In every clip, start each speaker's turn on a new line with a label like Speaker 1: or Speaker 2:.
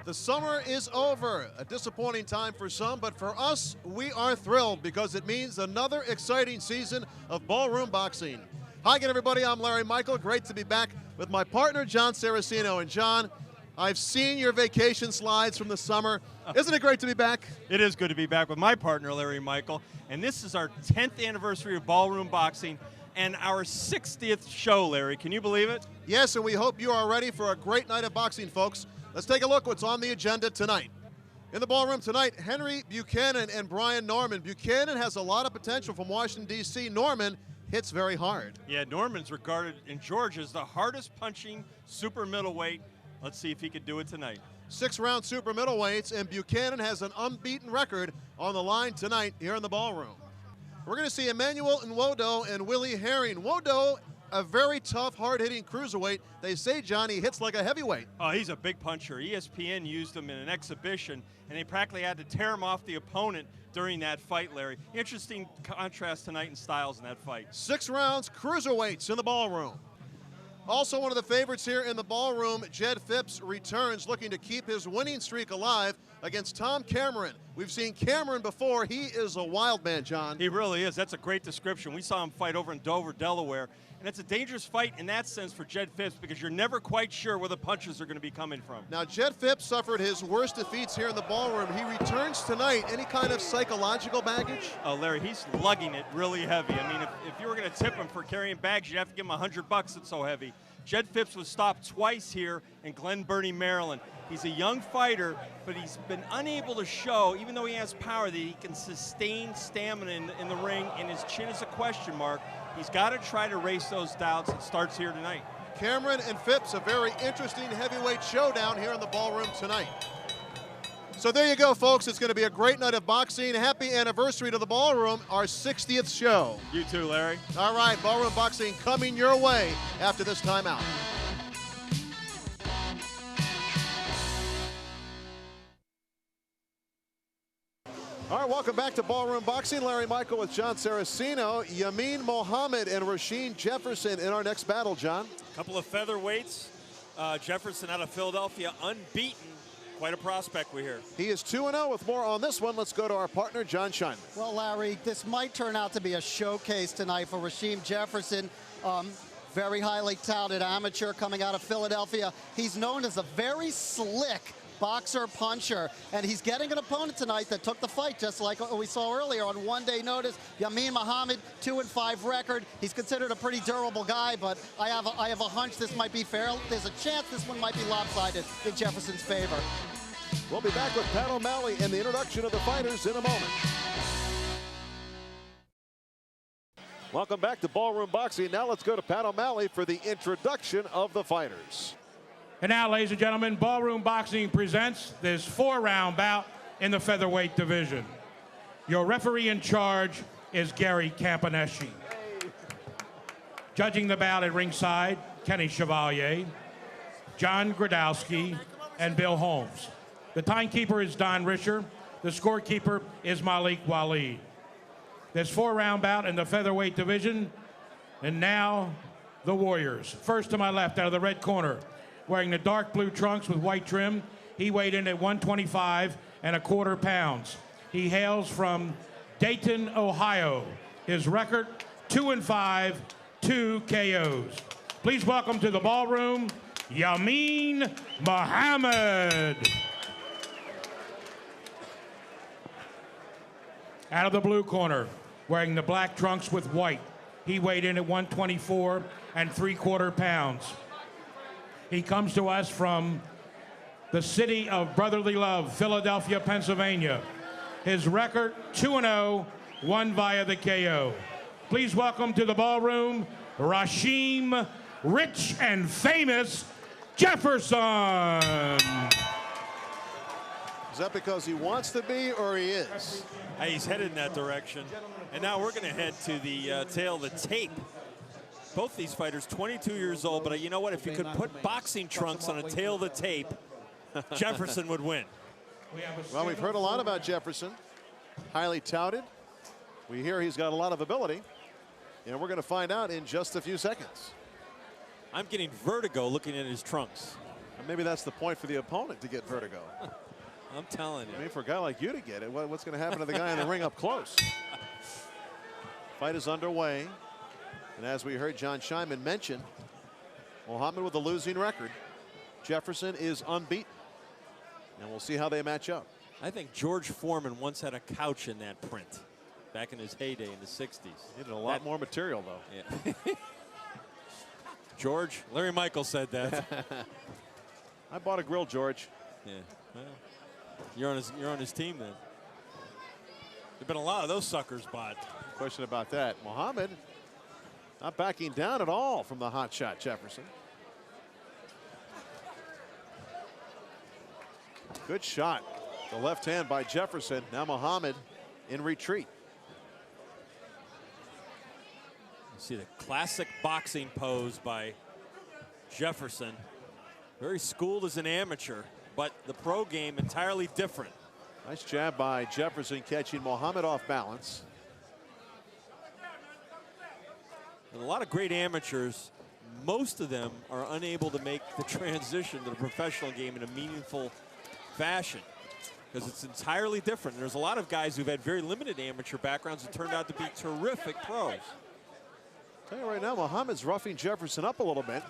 Speaker 1: The summer is over. A disappointing time for some, but for us, we are thrilled because it means another exciting season of ballroom boxing. Hi again, everybody. I'm Larry Michael. Great to be back with my partner, Jon Saraceno. And Jon, I've seen your vacation slides from the summer. Isn't it great to be back?
Speaker 2: It is good to be back with my partner, Larry Michael. And this is our 10th anniversary of ballroom boxing and our 60th show, Larry. Can you believe it?
Speaker 1: Yes, and we hope you are ready for a great night of boxing, folks. Let's take a look what's on the agenda tonight. In the ballroom tonight, Henry Buchanan and Brian Norman. Buchanan has a lot of potential from Washington, D.C. Norman hits very hard.
Speaker 2: Yeah, Norman's regarded in Georgia as the hardest punching super middleweight. Let's see if he could do it tonight.
Speaker 1: 6-round super middleweights, and Buchanan has an unbeaten record on the line tonight here in the ballroom. We're going to see Emmanuel Nwodo and Willie Herring. Nwodo, a very tough, hard-hitting cruiserweight. They say, John, he hits like a heavyweight.
Speaker 2: Oh, he's a big puncher. ESPN used him in an exhibition, and they practically had to tear him off the opponent during that fight, Larry. Interesting contrast tonight in styles in that fight. 6
Speaker 1: rounds, cruiserweights in the ballroom. Also one of the favorites here in the ballroom, Jed Phipps returns looking to keep his winning streak alive against Tom Cameron. We've seen Cameron before. He is a wild man, John.
Speaker 2: He really is. That's a great description. We saw him fight over in Dover, Delaware. And it's a dangerous fight in that sense for Jed Phipps because you're never quite sure where the punches are going to be coming from.
Speaker 1: Now, Jed Phipps suffered his worst defeats here in the ballroom. He returns tonight. Any kind of psychological baggage?
Speaker 2: Oh, Larry, he's lugging it really heavy. I mean, if you were going to tip him for carrying bags, you'd have to give him $100. It's so heavy. Jed Phipps was stopped twice here in Glen Burnie, Maryland. He's a young fighter, but he's been unable to show, even though he has power, that he can sustain stamina in the ring, and his chin is a question mark. He's got to try to erase those doubts. It starts here tonight.
Speaker 1: Cameron and Phipps, a very interesting heavyweight showdown here in the ballroom tonight. So there you go, folks. It's going to be a great night of boxing. Happy anniversary to the ballroom, our 60th show.
Speaker 2: You too, Larry.
Speaker 1: All right, ballroom boxing coming your way after this timeout. All right, welcome back to Ballroom Boxing. Larry Michael with Jon Saraceno, Yamin, Mohammad, and Rashiem Jefferson in our next battle, John.
Speaker 3: A couple of featherweights. Jefferson out of Philadelphia, unbeaten. Quite a prospect we hear.
Speaker 1: He is 2-0 with more on this one. Let's go to our partner, Jon Scheinman.
Speaker 4: Well, Larry, this might turn out to be a showcase tonight for Rashiem Jefferson. Very highly touted amateur coming out of Philadelphia. He's known as a very slick boxer puncher, and he's getting an opponent tonight that took the fight just like we saw earlier on one-day notice. Yamin Mohammad, 2-5 record. He's considered a pretty durable guy, but I have a hunch this might be fair. There's a chance this one might be lopsided in Jefferson's favor.
Speaker 1: We'll be back with Pat O'Malley and the introduction of the fighters in a moment. Welcome back to Ballroom Boxing. Now let's go to Pat O'Malley for the introduction of the fighters.
Speaker 5: And now, ladies and gentlemen, Ballroom Boxing presents this 4-round bout in the featherweight division. Your referee in charge is Gary Campaneschi. Judging the bout at ringside, Kenny Chevalier, John Gradowski, and Bill Holmes. The timekeeper is Don Risher. The scorekeeper is Malik Waleed. This 4-round bout in the featherweight division. And now, the Warriors. First to my left, out of the red corner, wearing the dark blue trunks with white trim. He weighed in at 125.25 pounds. He hails from Dayton, Ohio. His record, 2-5, 2 KOs. Please welcome to the ballroom, Yamin Mohammad. Out of the blue corner, wearing the black trunks with white. He weighed in at 124.75 pounds. He comes to us from the city of brotherly love, Philadelphia, Pennsylvania. His record, 2-0, 1 via the KO. Please welcome to the ballroom, Rashiem, Rich and Famous Jefferson.
Speaker 1: Is that because he wants to be or he is?
Speaker 3: He's headed in that direction. And now we're going to head to the tail of the tape. Both these fighters 22 years old, but you know what? If you could put boxing trunks on a tail of the tape, Jefferson would win.
Speaker 1: Well, we've heard a lot about Jefferson. Highly touted. We hear he's got a lot of ability. And we're going to find out in just a few seconds.
Speaker 3: I'm getting vertigo looking at his trunks.
Speaker 1: And maybe that's the point for the opponent to get vertigo.
Speaker 3: I'm telling you.
Speaker 1: I mean, for a guy like you to get it, what's going to happen to the guy in the ring up close? Fight is underway. And as we heard Jon Scheinman mention, Mohammad with a losing record. Jefferson is unbeaten. And we'll see how they match up.
Speaker 3: I think George Foreman once had a couch in that print back in his heyday in the 60s.
Speaker 1: Needed a lot more material, though.
Speaker 3: Yeah. George, Larry Michael said that.
Speaker 1: I bought a grill, George.
Speaker 3: Yeah. Well, you're on his team then. There've been a lot of those suckers bought.
Speaker 1: Question about that. Mohammad not backing down at all from the hot shot, Jefferson. Good shot. The left hand by Jefferson. Now Mohammad in retreat.
Speaker 3: You see the classic boxing pose by Jefferson. Very schooled as an amateur, but the pro game entirely different.
Speaker 1: Nice jab by Jefferson, catching Mohammad off balance.
Speaker 3: And a lot of great amateurs, most of them are unable to make the transition to the professional game in a meaningful fashion because it's entirely different. There's a lot of guys who've had very limited amateur backgrounds that turned out to be terrific pros.
Speaker 1: Tell you right now, Mohammad's roughing Jefferson up a little bit,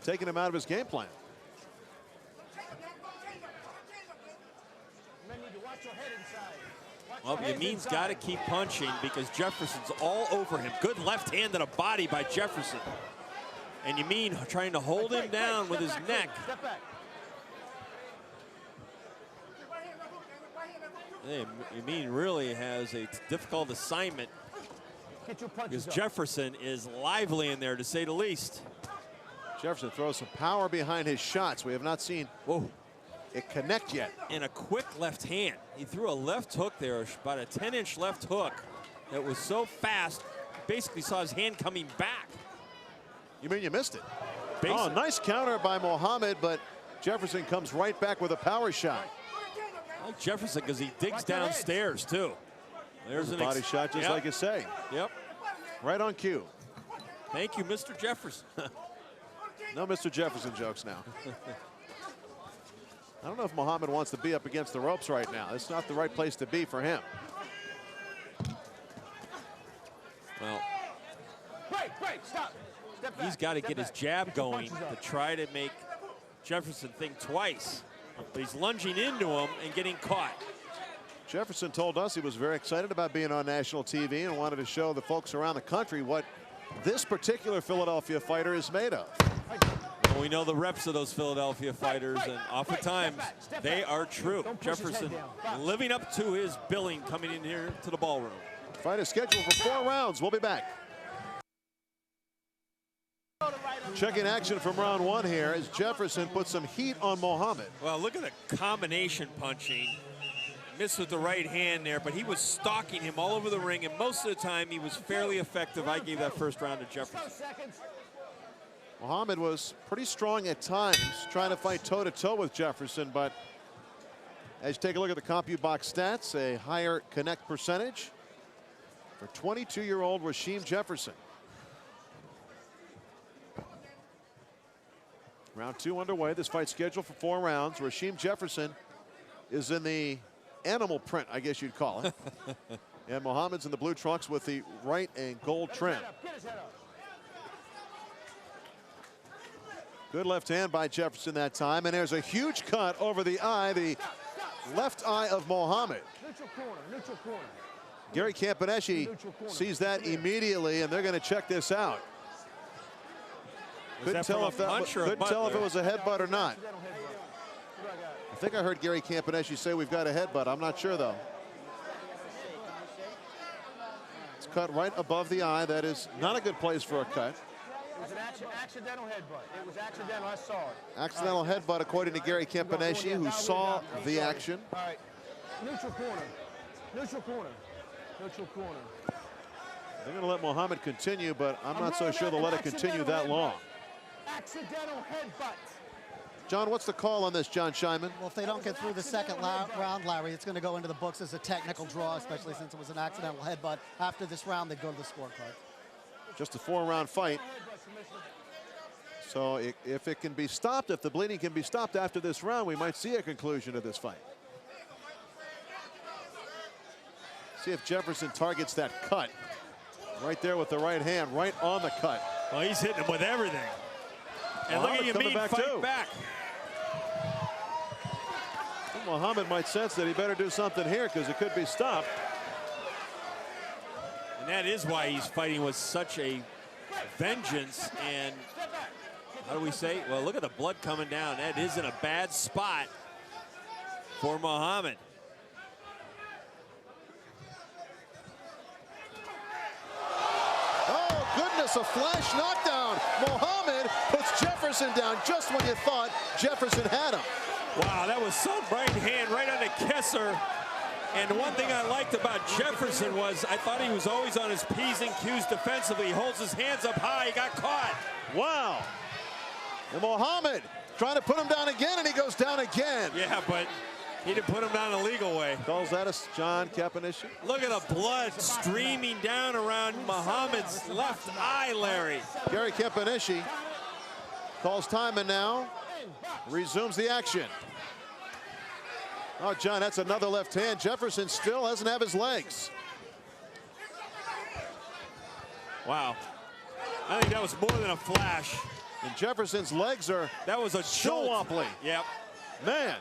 Speaker 1: taking him out of his game plan.
Speaker 3: Well, Yameen's got to keep punching because Jefferson's all over him. Good left hand and a body by Jefferson. And Yamin trying to hold him down with his neck. Hey, Yamin really has a difficult assignment because Jefferson is lively in there, to say the least.
Speaker 1: Jefferson throws some power behind his shots. We have not seen it connect yet.
Speaker 3: And a quick left hand. He threw a left hook there, about a 10-inch left hook that was so fast, basically saw his hand coming back.
Speaker 1: You mean you missed it?
Speaker 3: Basically.
Speaker 1: Oh, nice counter by Mohammad, but Jefferson comes right back with a power shot.
Speaker 3: I like Jefferson because he digs downstairs, too. There's
Speaker 1: a body shot, just like you say.
Speaker 3: Yep.
Speaker 1: Right on cue.
Speaker 3: Thank you, Mr. Jefferson.
Speaker 1: No Mr. Jefferson jokes now. I don't know if Mohammad wants to be up against the ropes right now. It's not the right place to be for him.
Speaker 3: Well, he's got to get his jab going to try to make Jefferson think twice. But he's lunging into him and getting caught.
Speaker 1: Jefferson told us he was very excited about being on national TV and wanted to show the folks around the country what this particular Philadelphia fighter is made of.
Speaker 3: Well, we know the reps of those Philadelphia fighters, and oftentimes they are true. Jefferson living up to his billing coming in here to the ballroom.
Speaker 1: Fight is scheduled for 4 rounds. We'll be back. Checking action from round 1 here as Jefferson puts some heat on Mohammad.
Speaker 3: Well, look at the combination punching. Missed with the right hand there, but he was stalking him all over the ring, and most of the time he was fairly effective. I gave that first round to Jefferson.
Speaker 1: Mohammad was pretty strong at times, trying to fight toe-to-toe with Jefferson, but as you take a look at the CompuBox stats, a higher connect percentage for 22-year-old Rashiem Jefferson. Round 2 underway. This fight scheduled for 4 rounds. Rashiem Jefferson is in the animal print, I guess you'd call it. And Mohammad's in the blue trunks with the right and gold trim. Good left hand by Jefferson that time, and there's a huge cut over the eye, the left eye of Mohammad.
Speaker 6: Neutral corner.
Speaker 1: Gary Campaneschi sees that immediately, and they're going to check this out. Couldn't tell if it was a headbutt or not. I think I heard Gary Campaneschi say we've got a headbutt. I'm not sure, though. It's cut right above the eye. That is not a good place for a cut.
Speaker 6: It was an accidental headbutt. It was accidental. I saw it.
Speaker 1: Accidental headbutt, according to Gary Campaneschi, who saw the action.
Speaker 6: All right. Neutral corner. Neutral corner. Neutral corner.
Speaker 1: They're going to let Mohammad continue, but I'm not so sure they'll let it continue that long.
Speaker 6: Accidental headbutt.
Speaker 1: John, what's the call on this, Jon Scheinman?
Speaker 4: Well, if they don't get through the second round, Larry, it's going to go into the books as a technical draw, especially since it was an accidental headbutt. After this round, they go to the scorecard.
Speaker 1: Just a 4-round fight. So if it can be stopped, if the bleeding can be stopped after this round, we might see a conclusion to this fight. See if Jefferson targets that cut. Right there with the right hand, right on the cut.
Speaker 3: Well, he's hitting him with everything. And look at Yamin fight back.
Speaker 1: Mohammad might sense that he better do something here because it could be stopped.
Speaker 3: And that is why he's fighting with such a vengeance. And how do we say? Well, look at the blood coming down. That is in a bad spot for Mohammad.
Speaker 1: Oh, goodness, a flash knockdown. Mohammad puts Jefferson down just when you thought Jefferson had him.
Speaker 3: Wow, that was some right hand right on the kisser. And the one thing I liked about Jefferson was I thought he was always on his P's and Q's defensively. He holds his hands up high. He got caught.
Speaker 1: Wow. And Mohammad trying to put him down again, and he goes down again.
Speaker 3: Yeah, but he didn't put him down a legal way.
Speaker 1: Calls that a Jon Saraceno.
Speaker 3: Look at the blood streaming down around Mohammad's left eye, Larry.
Speaker 1: Gary Kempanishi calls time and now resumes the action. Oh, Jon, that's another left hand. Jefferson still doesn't have his legs.
Speaker 3: Wow. I think that was more than a flash.
Speaker 1: And Jefferson's legs are
Speaker 3: that was a
Speaker 1: still wobbly.
Speaker 3: Yep.
Speaker 1: Man.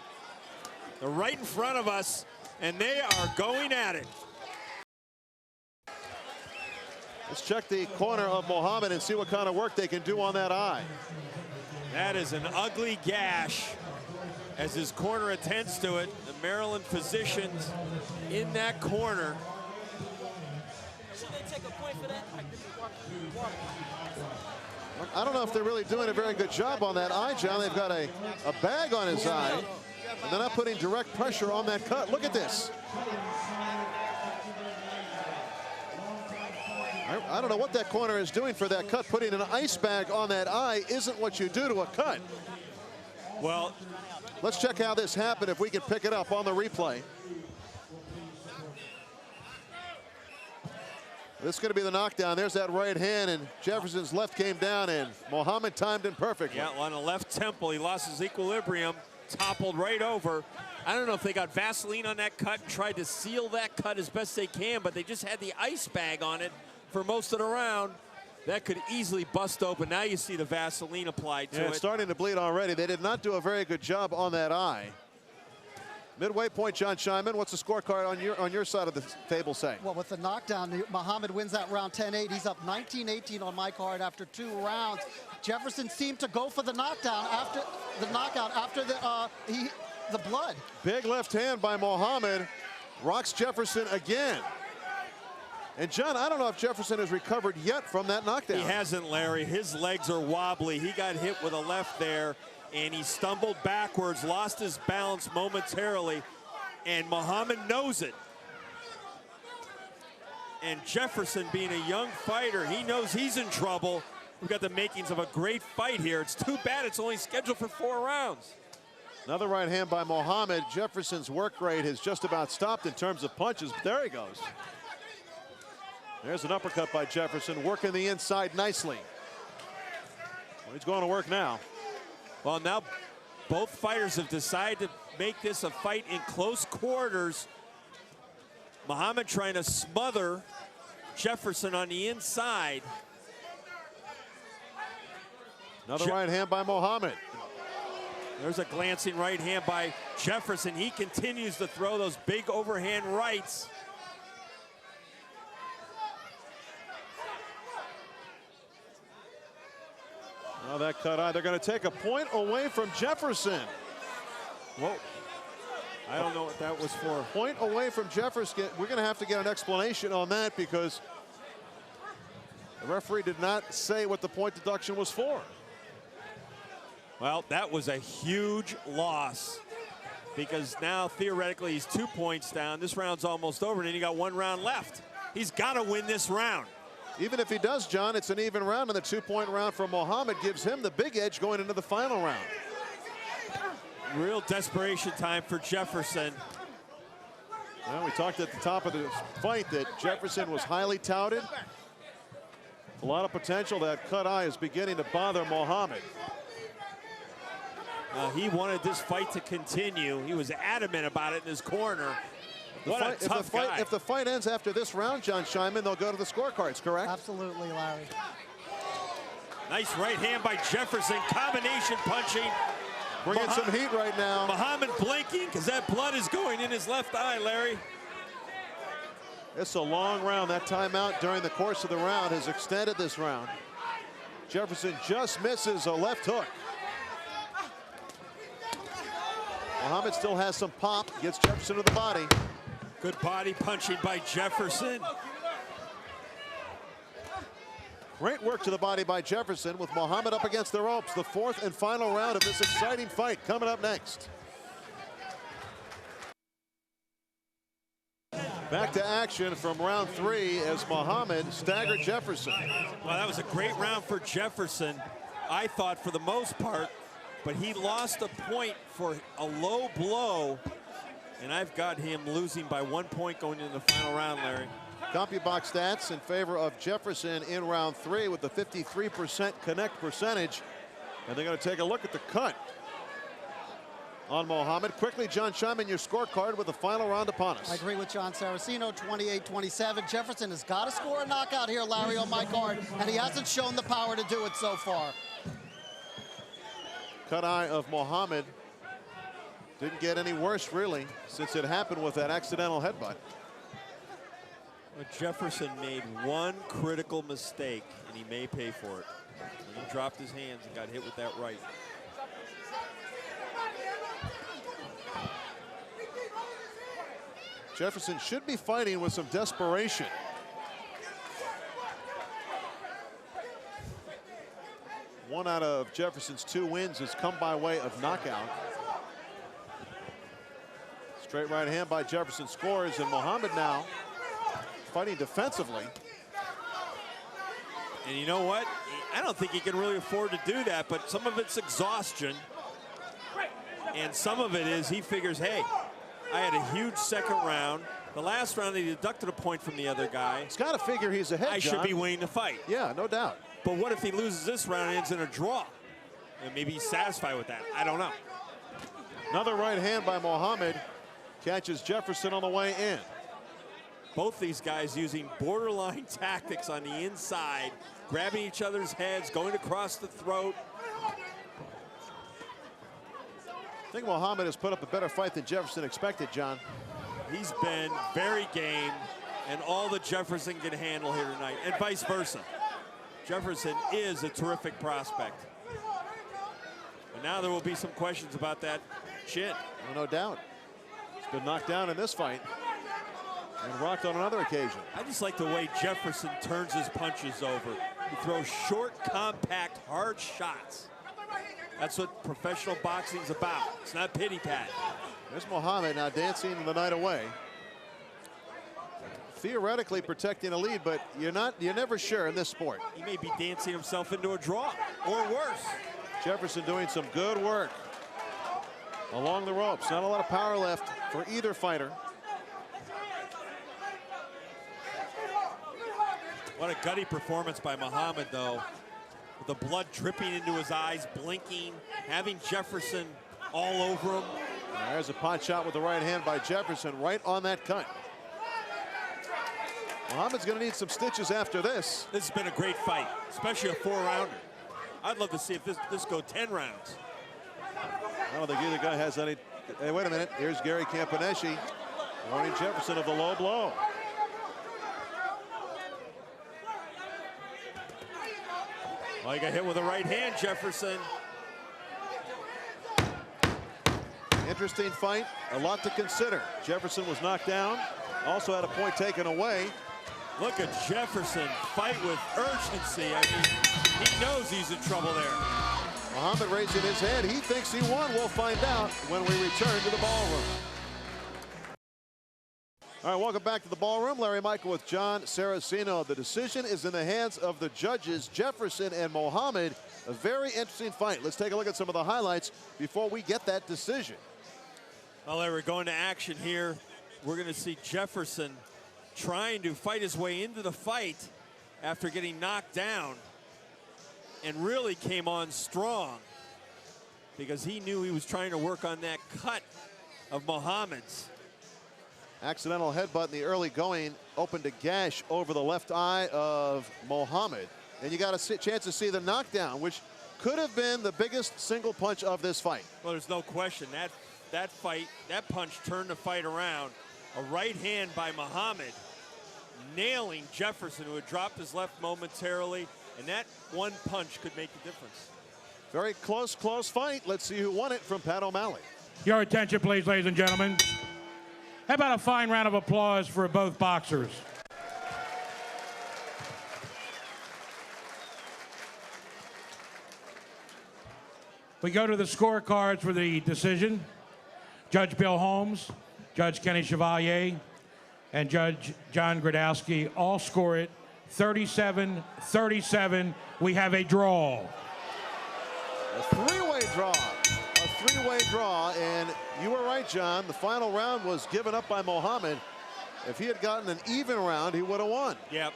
Speaker 3: They're right in front of us, and they are going at it.
Speaker 1: Let's check the corner of Mohammad and see what kind of work they can do on that eye.
Speaker 3: That is an ugly gash as his corner attends to it. The Maryland physicians in that corner.
Speaker 7: Should they take a point for that?
Speaker 1: I don't know if they're really doing a very good job on that eye, Jon. They've got a bag on his eye, and they're not putting direct pressure on that cut. Look at this. I don't know what that corner is doing for that cut. Putting an ice bag on that eye isn't what you do to a cut.
Speaker 3: Well,
Speaker 1: let's check how this happened if we can pick it up on the replay. This is going to be the knockdown. There's that right hand, and Jefferson's left came down, and Mohammad timed it perfectly.
Speaker 3: Yeah, on the left temple, he lost his equilibrium, toppled right over. I don't know if they got Vaseline on that cut and tried to seal that cut as best they can, but they just had the ice bag on it for most of the round. That could easily bust open. Now you see the Vaseline applied to it.
Speaker 1: It's starting to bleed already. They did not do a very good job on that eye. Midway point, John Scheinman. What's the scorecard on your side of the table say?
Speaker 4: Well, with the knockdown, Mohammad wins that round 10-8. He's up 19-18 on my card after 2 rounds. Jefferson seemed to go for the knockdown after the knockout, after the blood.
Speaker 1: Big left hand by Mohammad. Rocks Jefferson again. And Jon, I don't know if Jefferson has recovered yet from that knockdown.
Speaker 3: He hasn't, Larry. His legs are wobbly. He got hit with a left there, and he stumbled backwards, lost his balance momentarily, and Mohammad knows it. And Jefferson, being a young fighter, he knows he's in trouble. We've got the makings of a great fight here. It's too bad it's only scheduled for 4 rounds.
Speaker 1: Another right hand by Mohammad. Jefferson's work rate has just about stopped in terms of punches, but there he goes. There's an uppercut by Jefferson, working the inside nicely. Well, he's going to work now.
Speaker 3: Well, now both fighters have decided to make this a fight in close quarters. Mohammad trying to smother Jefferson on the inside.
Speaker 1: Another right hand by Mohammad.
Speaker 3: There's a glancing right hand by Jefferson. He continues to throw those big overhand rights.
Speaker 1: Now that cut eye, they're going to take a point away from Jefferson.
Speaker 3: Whoa. I don't know what that was for.
Speaker 1: Point away from Jefferson. We're going to have to get an explanation on that because the referee did not say what the point deduction was for.
Speaker 3: Well, that was a huge loss because now theoretically he's 2 points down. This round's almost over, and then you got 1 round left. He's got to win this round.
Speaker 1: Even if he does, Jon, it's an even round, and the 2-point round for Mohammad gives him the big edge going into the final round.
Speaker 3: Real desperation time for Jefferson.
Speaker 1: Well, we talked at the top of the fight that Jefferson was highly touted. A lot of potential. That cut eye is beginning to bother Mohammad.
Speaker 3: He wanted this fight to continue. He was adamant about it in his corner. What a tough guy.
Speaker 1: If the fight ends after this round, Jon Scheinman, they'll go to the scorecards, correct?
Speaker 4: Absolutely, Larry.
Speaker 3: Nice right hand by Jefferson. Combination punching.
Speaker 1: Bringing some heat right now.
Speaker 3: Mohammad blinking because that blood is going in his left eye, Larry.
Speaker 1: It's a long round. That timeout during the course of the round has extended this round. Jefferson just misses a left hook. Mohammad still has some pop, gets Jefferson to the body.
Speaker 3: Good body punching by Jefferson.
Speaker 1: Great work to the body by Jefferson with Mohammad up against the ropes. The fourth and final round of this exciting fight coming up next. Back to action from round 3 as Mohammad staggered Jefferson.
Speaker 3: Well, that was a great round for Jefferson, I thought, for the most part, but he lost a point for a low blow, and I've got him losing by 1 point going into the final round, Larry.
Speaker 1: CompuBox stats in favor of Jefferson in round 3 with the 53% connect percentage. And they're going to take a look at the cut on Mohammad. Quickly, Jon Scheinman, your scorecard with the final round upon us.
Speaker 4: I agree with Jon Saraceno, 28-27. Jefferson has got to score a knockout here, Larry, on my card, and he hasn't shown the power to do it so far.
Speaker 1: Cut eye of Mohammad didn't get any worse, really, since it happened with that accidental headbutt.
Speaker 3: Jefferson made one critical mistake, and he may pay for it. And he dropped his hands and got hit with that right.
Speaker 1: Jefferson should be fighting with some desperation. One out of Jefferson's 2 wins has come by way of knockout. Straight right hand by Jefferson scores, and Mohammad now fighting defensively.
Speaker 3: And you know what? I don't think he can really afford to do that, but some of it's exhaustion. And some of it is he figures, hey, I had a huge second round. The last round, they deducted a point from the other guy.
Speaker 1: He's got to figure he's ahead,
Speaker 3: I should be winning the fight.
Speaker 1: Yeah, no doubt.
Speaker 3: But what if he loses this round and ends in a draw? And maybe he's satisfied with that. I don't know.
Speaker 1: Another right hand by Mohammad catches Jefferson on the way in.
Speaker 3: Both these guys using borderline tactics on the inside, grabbing each other's heads, going across the throat.
Speaker 1: I think Mohammad has put up a better fight than Jefferson expected, John.
Speaker 3: He's been very game, and all that Jefferson can handle here tonight, and vice versa. Jefferson is a terrific prospect. But now there will be some questions about that chin.
Speaker 1: Well, no doubt. He's been knocked down in this fight and rocked on another occasion.
Speaker 3: I just like the way Jefferson turns his punches over. He throws short, compact, hard shots. That's what professional boxing's about. It's not pity-pat.
Speaker 1: There's Mohammad now dancing the night away. Theoretically protecting a lead, but you're never sure in this sport.
Speaker 3: He may be dancing himself into a draw, or worse.
Speaker 1: Jefferson doing some good work along the ropes. Not a lot of power left for either fighter.
Speaker 3: What a gutty performance by Mohammad, though. With the blood dripping into his eyes, blinking, having Jefferson all over him.
Speaker 1: There's a pot shot with the right hand by Jefferson, right on that cut. Mohammad's going to need some stitches after this.
Speaker 3: This has been a great fight, especially a 4-rounder. I'd love to see if this go 10 rounds.
Speaker 1: I don't think either guy has any. Hey, wait a minute. Here's Gary Campaneschi warning Jefferson of the low blow.
Speaker 3: Well, he got hit with a right hand, Jefferson.
Speaker 1: Interesting fight, a lot to consider. Jefferson was knocked down, also had a point taken away.
Speaker 3: Look at Jefferson fight with urgency. I mean, he knows he's in trouble there.
Speaker 1: Mohammad raising his head. He thinks he won. We'll find out when we return to the ballroom. All right, welcome back to the ballroom. Larry Michael with Jon Saraceno. The decision is in the hands of the judges, Jefferson and Mohammad. A very interesting fight. Let's take a look at some of the highlights before we get that decision.
Speaker 3: Well, Larry, going to action here. We're going to see Jefferson trying to fight his way into the fight. after getting knocked down and really came on strong because he knew he was trying to work on that cut of Mohammed's.
Speaker 1: Accidental headbutt in the early going opened a gash over the left eye of Mohammad. And you got a chance to see the knockdown, which could have been the biggest single punch of this fight.
Speaker 3: Well, there's no question. That punch turned the fight around. A right hand by Mohammad, nailing Jefferson, who had dropped his left momentarily. And that one punch could make the difference.
Speaker 1: Very close fight. Let's see who won it from Pat O'Malley.
Speaker 5: Your attention, please, ladies and gentlemen. How about a fine round of applause for both boxers? We go to the scorecards for the decision. Judge Bill Holmes, Judge Kenny Chevalier, and Judge John Gradowski all score it 37-37. We have a draw.
Speaker 1: A three-way draw. A three-way draw, and you were right, John. The final round was given up by Mohammad. If he had gotten an even round, he would have won.
Speaker 3: Yep.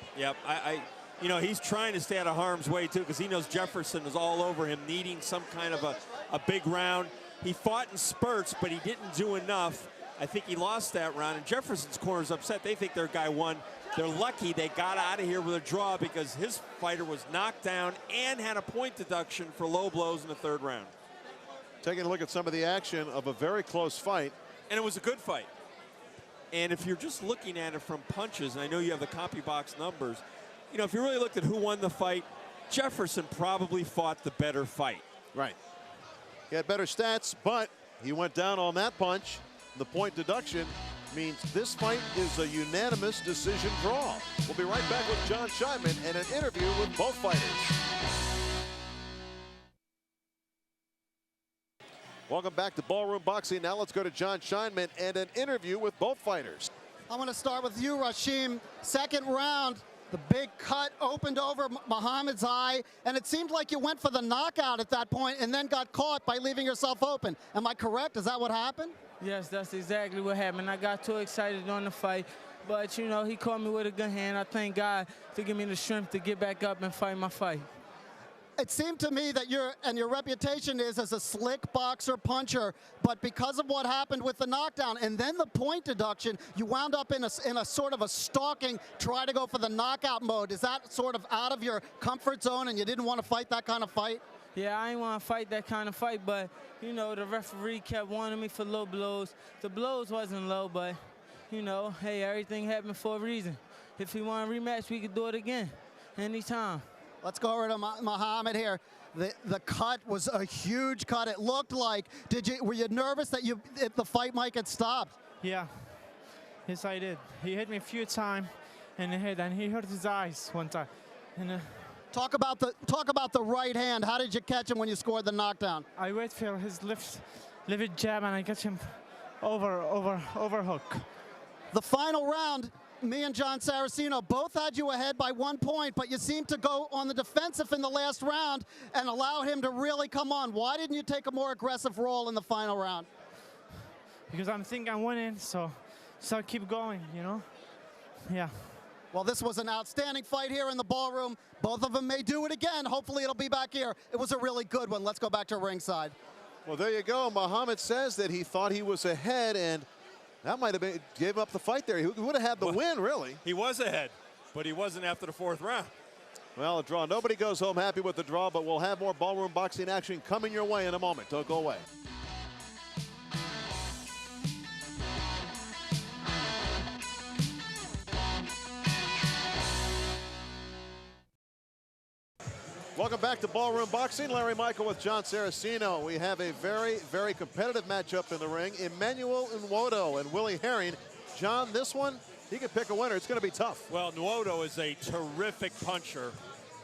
Speaker 3: You know, he's trying to stay out of harm's way, too, because he knows Jefferson is all over him, needing some kind of a big round. He fought in spurts, but he didn't do enough. I think he lost that round, and Jefferson's corner's upset. They think their guy won. They're lucky they got out of here with a draw because his fighter was knocked down and had a point deduction for low blows in the third round.
Speaker 1: Taking a look at some of the action of a very close fight.
Speaker 3: And it was a good fight. And if you're just looking at it from punches, and I know you have the CompuBox numbers, you know, if you really looked at who won the fight, Jefferson probably fought the better fight.
Speaker 1: Right. He had better stats, but he went down on that punch. The point deduction means this fight is a unanimous decision draw. We'll be right back with Jon Scheinman and an interview with both fighters. Welcome back to Ballroom Boxing. Now let's go to Jon Scheinman and an interview with both fighters.
Speaker 4: I'm going to start with you, Rashiem. Second round, the big cut opened over Mohammad's eye, and it seemed like you went for the knockout at that point and then got caught by leaving yourself open. Am I correct? Is that what happened?
Speaker 8: Yes, that's exactly what happened. I got too excited on the fight, but, you know, he caught me with a good hand. I thank God to give me the strength to get back up and fight my fight.
Speaker 4: It seemed to me that your reputation is as a slick boxer puncher, but because of what happened with the knockdown and then the point deduction, you wound up in a sort of a stalking, try to go for the knockout mode. Is that sort of out of your comfort zone and you didn't want to fight that kind of fight?
Speaker 8: Yeah, I didn't want to fight that kind of fight, but, you know, the referee kept wanting me for low blows. The blows wasn't low, but, you know, hey, everything happened for a reason. If he want a rematch, we could do it again, anytime.
Speaker 4: Let's go over to Mohammad here. The cut was a huge cut. It looked like, were you nervous that the fight might get stopped?
Speaker 9: Yeah, yes I did. He hit me a few times in the head, and he hurt his eyes one time. And,
Speaker 4: talk about the right hand. How did you catch him when you scored the knockdown?
Speaker 9: I wait for his left jab, and I catch him overhook.
Speaker 4: The final round, me and Jon Saraceno both had you ahead by 1 point, but you seemed to go on the defensive in the last round and allow him to really come on. Why didn't you take a more aggressive role in the final round?
Speaker 9: Because I'm thinking I'm winning, so keep going, you know? Yeah.
Speaker 4: Well, this was an outstanding fight here in the ballroom. Both of them may do it again. Hopefully it'll be back here. It was a really good one. Let's go back to ringside.
Speaker 1: Well, there you go. Mohammad says that he thought he was ahead, and that might have been, gave up the fight there. He would have had the win, really.
Speaker 3: He was ahead, but he wasn't after the fourth round.
Speaker 1: Well, a draw. Nobody goes home happy with the draw, but we'll have more ballroom boxing action coming your way in a moment. Don't go away. Welcome back to Ballroom Boxing. Larry Michael with Jon Saraceno. We have a very, very competitive matchup in the ring. Emmanuel Nwodo and Willie Herring. John, this one, he can pick a winner. It's going to be tough.
Speaker 3: Well, Nwodo is a terrific puncher.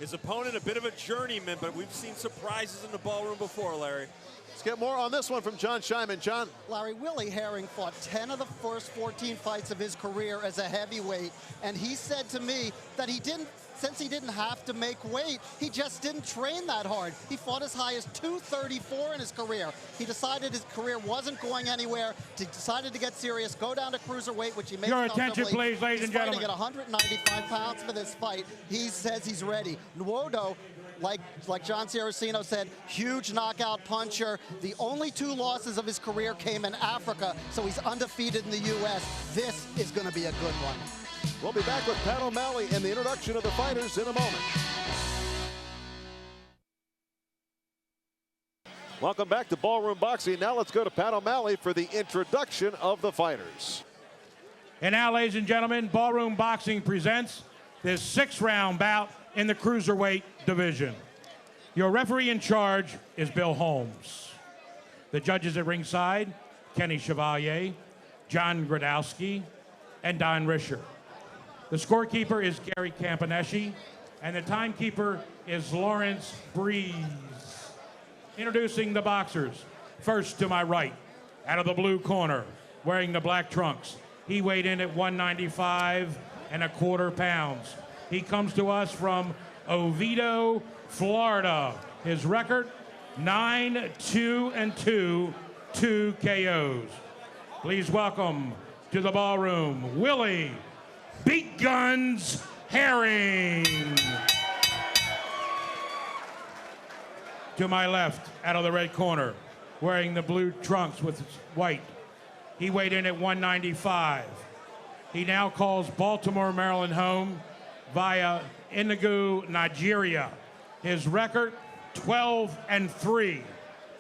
Speaker 3: His opponent, a bit of a journeyman, but we've seen surprises in the ballroom before, Larry.
Speaker 1: Let's get more on this one from Jon Scheinman. John.
Speaker 4: Larry, Willie Herring fought 10 of the first 14 fights of his career as a heavyweight, and he said to me that he didn't since he didn't have to make weight, he just didn't train that hard. He fought as high as 234 in his career. He decided his career wasn't going anywhere. He decided to get serious, go down to cruiserweight, which he made
Speaker 5: Your attention, please, ladies and gentlemen.
Speaker 4: He's fighting at 195 pounds for this fight. He says he's ready. Nwodo, like Jon Saraceno said, huge knockout puncher. The only 2 losses of his career came in Africa, so he's undefeated in the U.S. This is going to be a good one.
Speaker 1: We'll be back with Pat O'Malley and the introduction of the fighters in a moment. Welcome back to Ballroom Boxing. Now let's go to Pat O'Malley for the introduction of the fighters.
Speaker 5: And now, ladies and gentlemen, Ballroom Boxing presents this 6-round bout in the cruiserweight division. Your referee in charge is Bill Holmes. The judges at ringside, Kenny Chevalier, John Gradowski, and Don Risher. The scorekeeper is Gary Campaneschi, and the timekeeper is Lawrence Breeze. Introducing the boxers. First to my right, out of the blue corner, wearing the black trunks. He weighed in at 195.25 pounds. He comes to us from Oviedo, Florida. His record, 9-2-2, 2 KOs. Please welcome to the ballroom, Willie Beat Guns Herring. To my left, out of the red corner, wearing the blue trunks with white. He weighed in at 195. He now calls Baltimore, Maryland home via Enugu, Nigeria. His record, 12-3,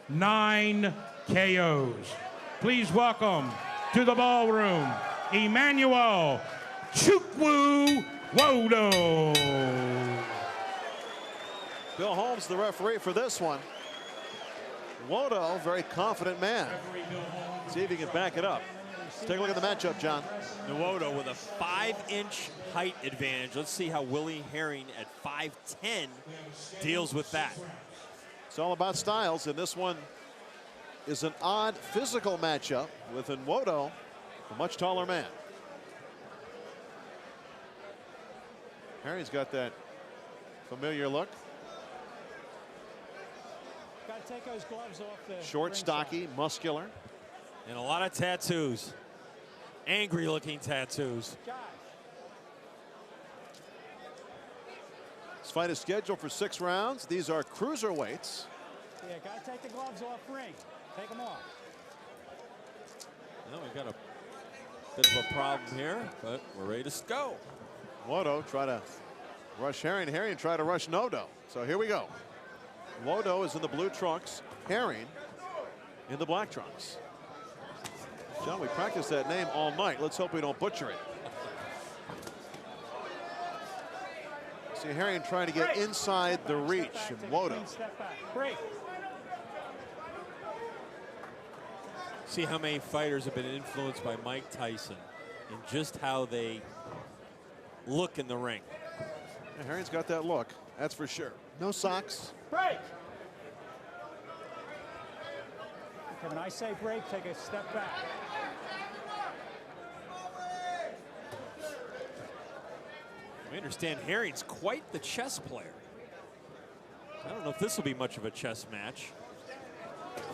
Speaker 5: 9 KOs. Please welcome to the ballroom, Emmanuel Chukwu Woto.
Speaker 1: Bill Holmes, the referee for this one. Woto, very confident man. See if he can back it up. Let's take a look at the matchup, John.
Speaker 3: Nwodo with a 5-inch height advantage. Let's see how Willie Herring at 5'10" deals with that.
Speaker 1: It's all about styles, and this one is an odd physical matchup with Nwodo, a much taller man. Herring's got that familiar look.
Speaker 6: Got to take those gloves off the
Speaker 1: short, stocky, muscular.
Speaker 3: And a lot of tattoos. Angry looking tattoos.
Speaker 1: This fight is scheduled for 6 rounds. These are cruiserweights.
Speaker 6: Yeah, got to take the gloves off ring. Take them off.
Speaker 3: Well, we've got a bit of a problem here, but we're ready to go.
Speaker 1: Woto try to rush Herring. Herring try to rush Nwodo. So here we go. Woto is in the blue trunks. Herring in the black trunks. John, we practiced that name all night. Let's hope we don't butcher it. See Herring trying to get inside the reach, and Woto.
Speaker 3: See how many fighters have been influenced by Mike Tyson and just how they look in the ring.
Speaker 1: Yeah, Herring's got that look, that's for sure. No socks.
Speaker 6: Break. Okay, when I say break, take a step back.
Speaker 3: We understand Herring's quite the chess player. I don't know if this will be much of a chess match.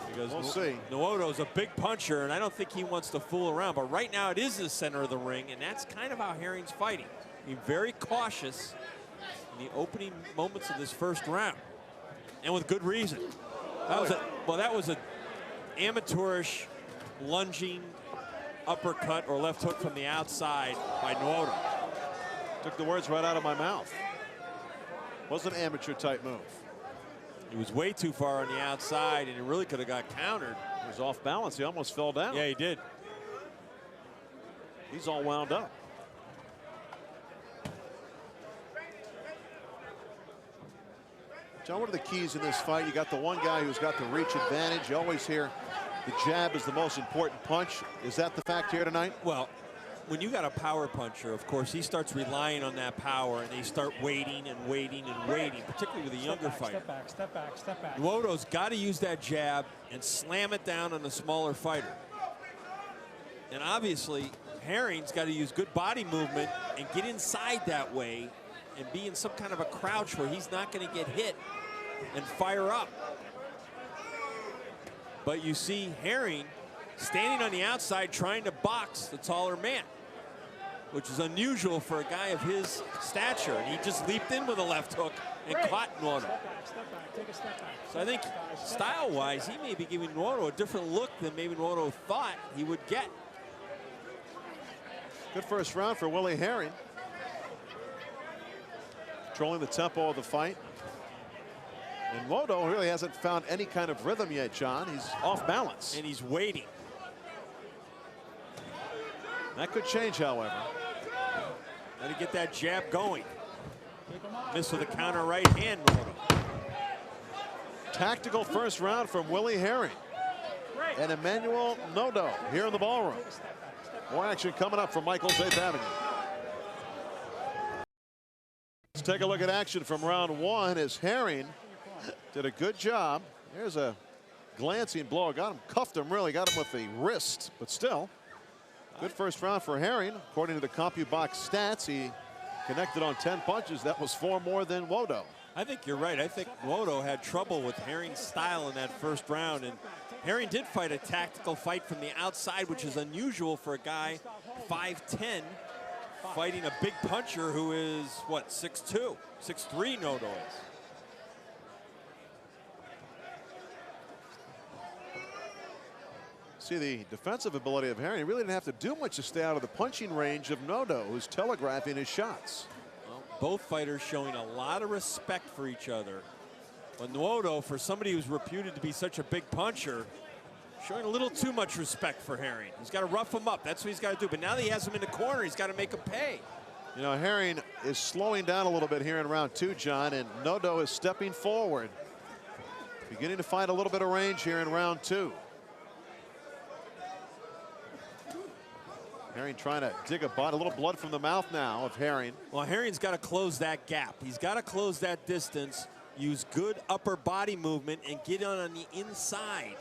Speaker 3: Because
Speaker 1: we'll see.
Speaker 3: Nwodo's a big puncher, and I don't think he wants to fool around. But right now, it is the center of the ring, and that's kind of how Herring's fighting. Being very cautious in the opening moments of this first round, and with good reason. That was a amateurish lunging uppercut or left hook from the outside by Nwodo.
Speaker 1: Took the words right out of my mouth. Was an amateur type move.
Speaker 3: He was way too far on the outside, and he really could have got countered.
Speaker 1: He was off balance. He almost fell down.
Speaker 3: Yeah, he did.
Speaker 1: He's all wound up. John, what are the keys in this fight? You got the one guy who's got the reach advantage. You always hear the jab is the most important punch. Is that the fact here tonight?
Speaker 3: Well, when you got a power puncher, of course, he starts relying on that power, and they start waiting and waiting and waiting, particularly with a younger fighter.
Speaker 6: Step back, step back, step back.
Speaker 3: Nwodo's got to use that jab and slam it down on the smaller fighter. And obviously, Herring's got to use good body movement and get inside that way and be in some kind of a crouch where he's not going to get hit and fire up. But you see Herring standing on the outside trying to box the taller man, which is unusual for a guy of his stature. And he just leaped in with a left hook and caught Nwodo.
Speaker 6: Step back, take a step back.
Speaker 3: So I think style-wise, he may be giving Nwodo a different look than maybe Nwodo thought he would get.
Speaker 1: Good first round for Willie Herring. Controlling the tempo of the fight. And Nwodo really hasn't found any kind of rhythm yet, John. He's off balance.
Speaker 3: And he's waiting.
Speaker 1: That could change, however.
Speaker 3: Got to get that jab going. Miss with a counter right hand, Nwodo.
Speaker 1: Tactical first round from Willie Herring and Emmanuel Nwodo here in the ballroom. More action coming up from Michael's 8th Avenue. Let's take a look at action from round one as Herring did a good job. There's a glancing blow. Got him, cuffed him really, got him with the wrist, but still. Good first round for Herring. According to the CompuBox stats, he connected on 10 punches. That was 4 more than Nwodo.
Speaker 3: I think you're right. I think Nwodo had trouble with Herring's style in that first round. And Herring did fight a tactical fight from the outside, which is unusual for a guy 5'10", fighting a big puncher who is, what, 6'2", 6'3", Nwodo is.
Speaker 1: See the defensive ability of Herring. He really didn't have to do much to stay out of the punching range of Nwodo, who's telegraphing his shots.
Speaker 3: Well, both fighters showing a lot of respect for each other. But Nwodo, for somebody who's reputed to be such a big puncher, showing a little too much respect for Herring. He's got to rough him up. That's what he's got to do. But now that he has him in the corner, he's got to make him pay.
Speaker 1: You know, Herring is slowing down a little bit here in round two, John, and Nwodo is stepping forward. Beginning to find a little bit of range here in round two. Herring trying to dig a butt, a little blood from the mouth now of Herring.
Speaker 3: Well, Herring's got to close that gap. He's got to close that distance, use good upper body movement, and get on the inside.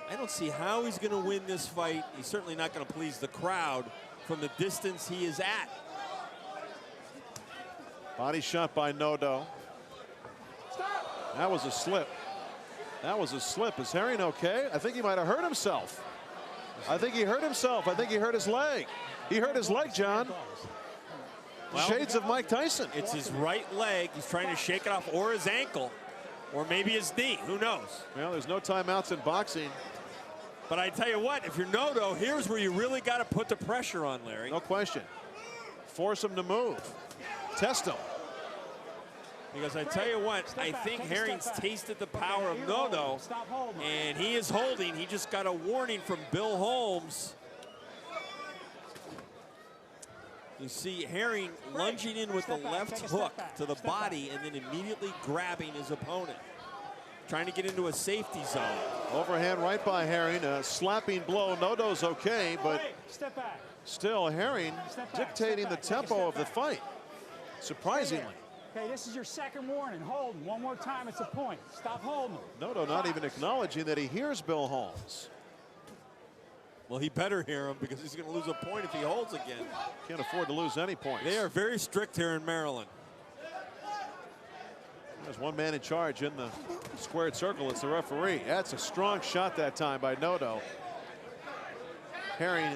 Speaker 3: I don't see how he's going to win this fight. He's certainly not going to please the crowd from the distance he is at.
Speaker 1: Body shot by Nwodo. That was a slip. That was a slip. Is Herring okay? I think he might have hurt himself. I think he hurt himself. I think he hurt his leg. He hurt his leg, John. Well, shades of Mike Tyson.
Speaker 3: It's his right leg. He's trying to shake it off, or his ankle, or maybe his knee. Who knows?
Speaker 1: Well, there's no timeouts in boxing.
Speaker 3: But I tell you what, if you're Nwodo, here's where you really got to put the pressure on, Larry.
Speaker 1: No question. Force him to move. Test him.
Speaker 3: Because I tell you what, I think Herring's tasted the power of Nwodo, and he is holding. He just got a warning from Bill Holmes. You see Herring lunging in with the left hook to the body and then immediately grabbing his opponent, trying to get into a safety zone.
Speaker 1: Overhand right by Herring, a slapping blow. Nwodo's okay, but still Herring dictating the tempo of the fight, surprisingly.
Speaker 6: Okay, this is your second warning. Hold him. One more time, it's a point. Stop holding him.
Speaker 1: Nwodo not even acknowledging that he hears Bill Holmes.
Speaker 3: Well, he better hear him because he's going to lose a point if he holds again.
Speaker 1: Can't afford to lose any points.
Speaker 3: They are very strict here in Maryland.
Speaker 1: There's one man in charge in the squared circle. It's the referee. That's a strong shot that time by Nwodo. Herring.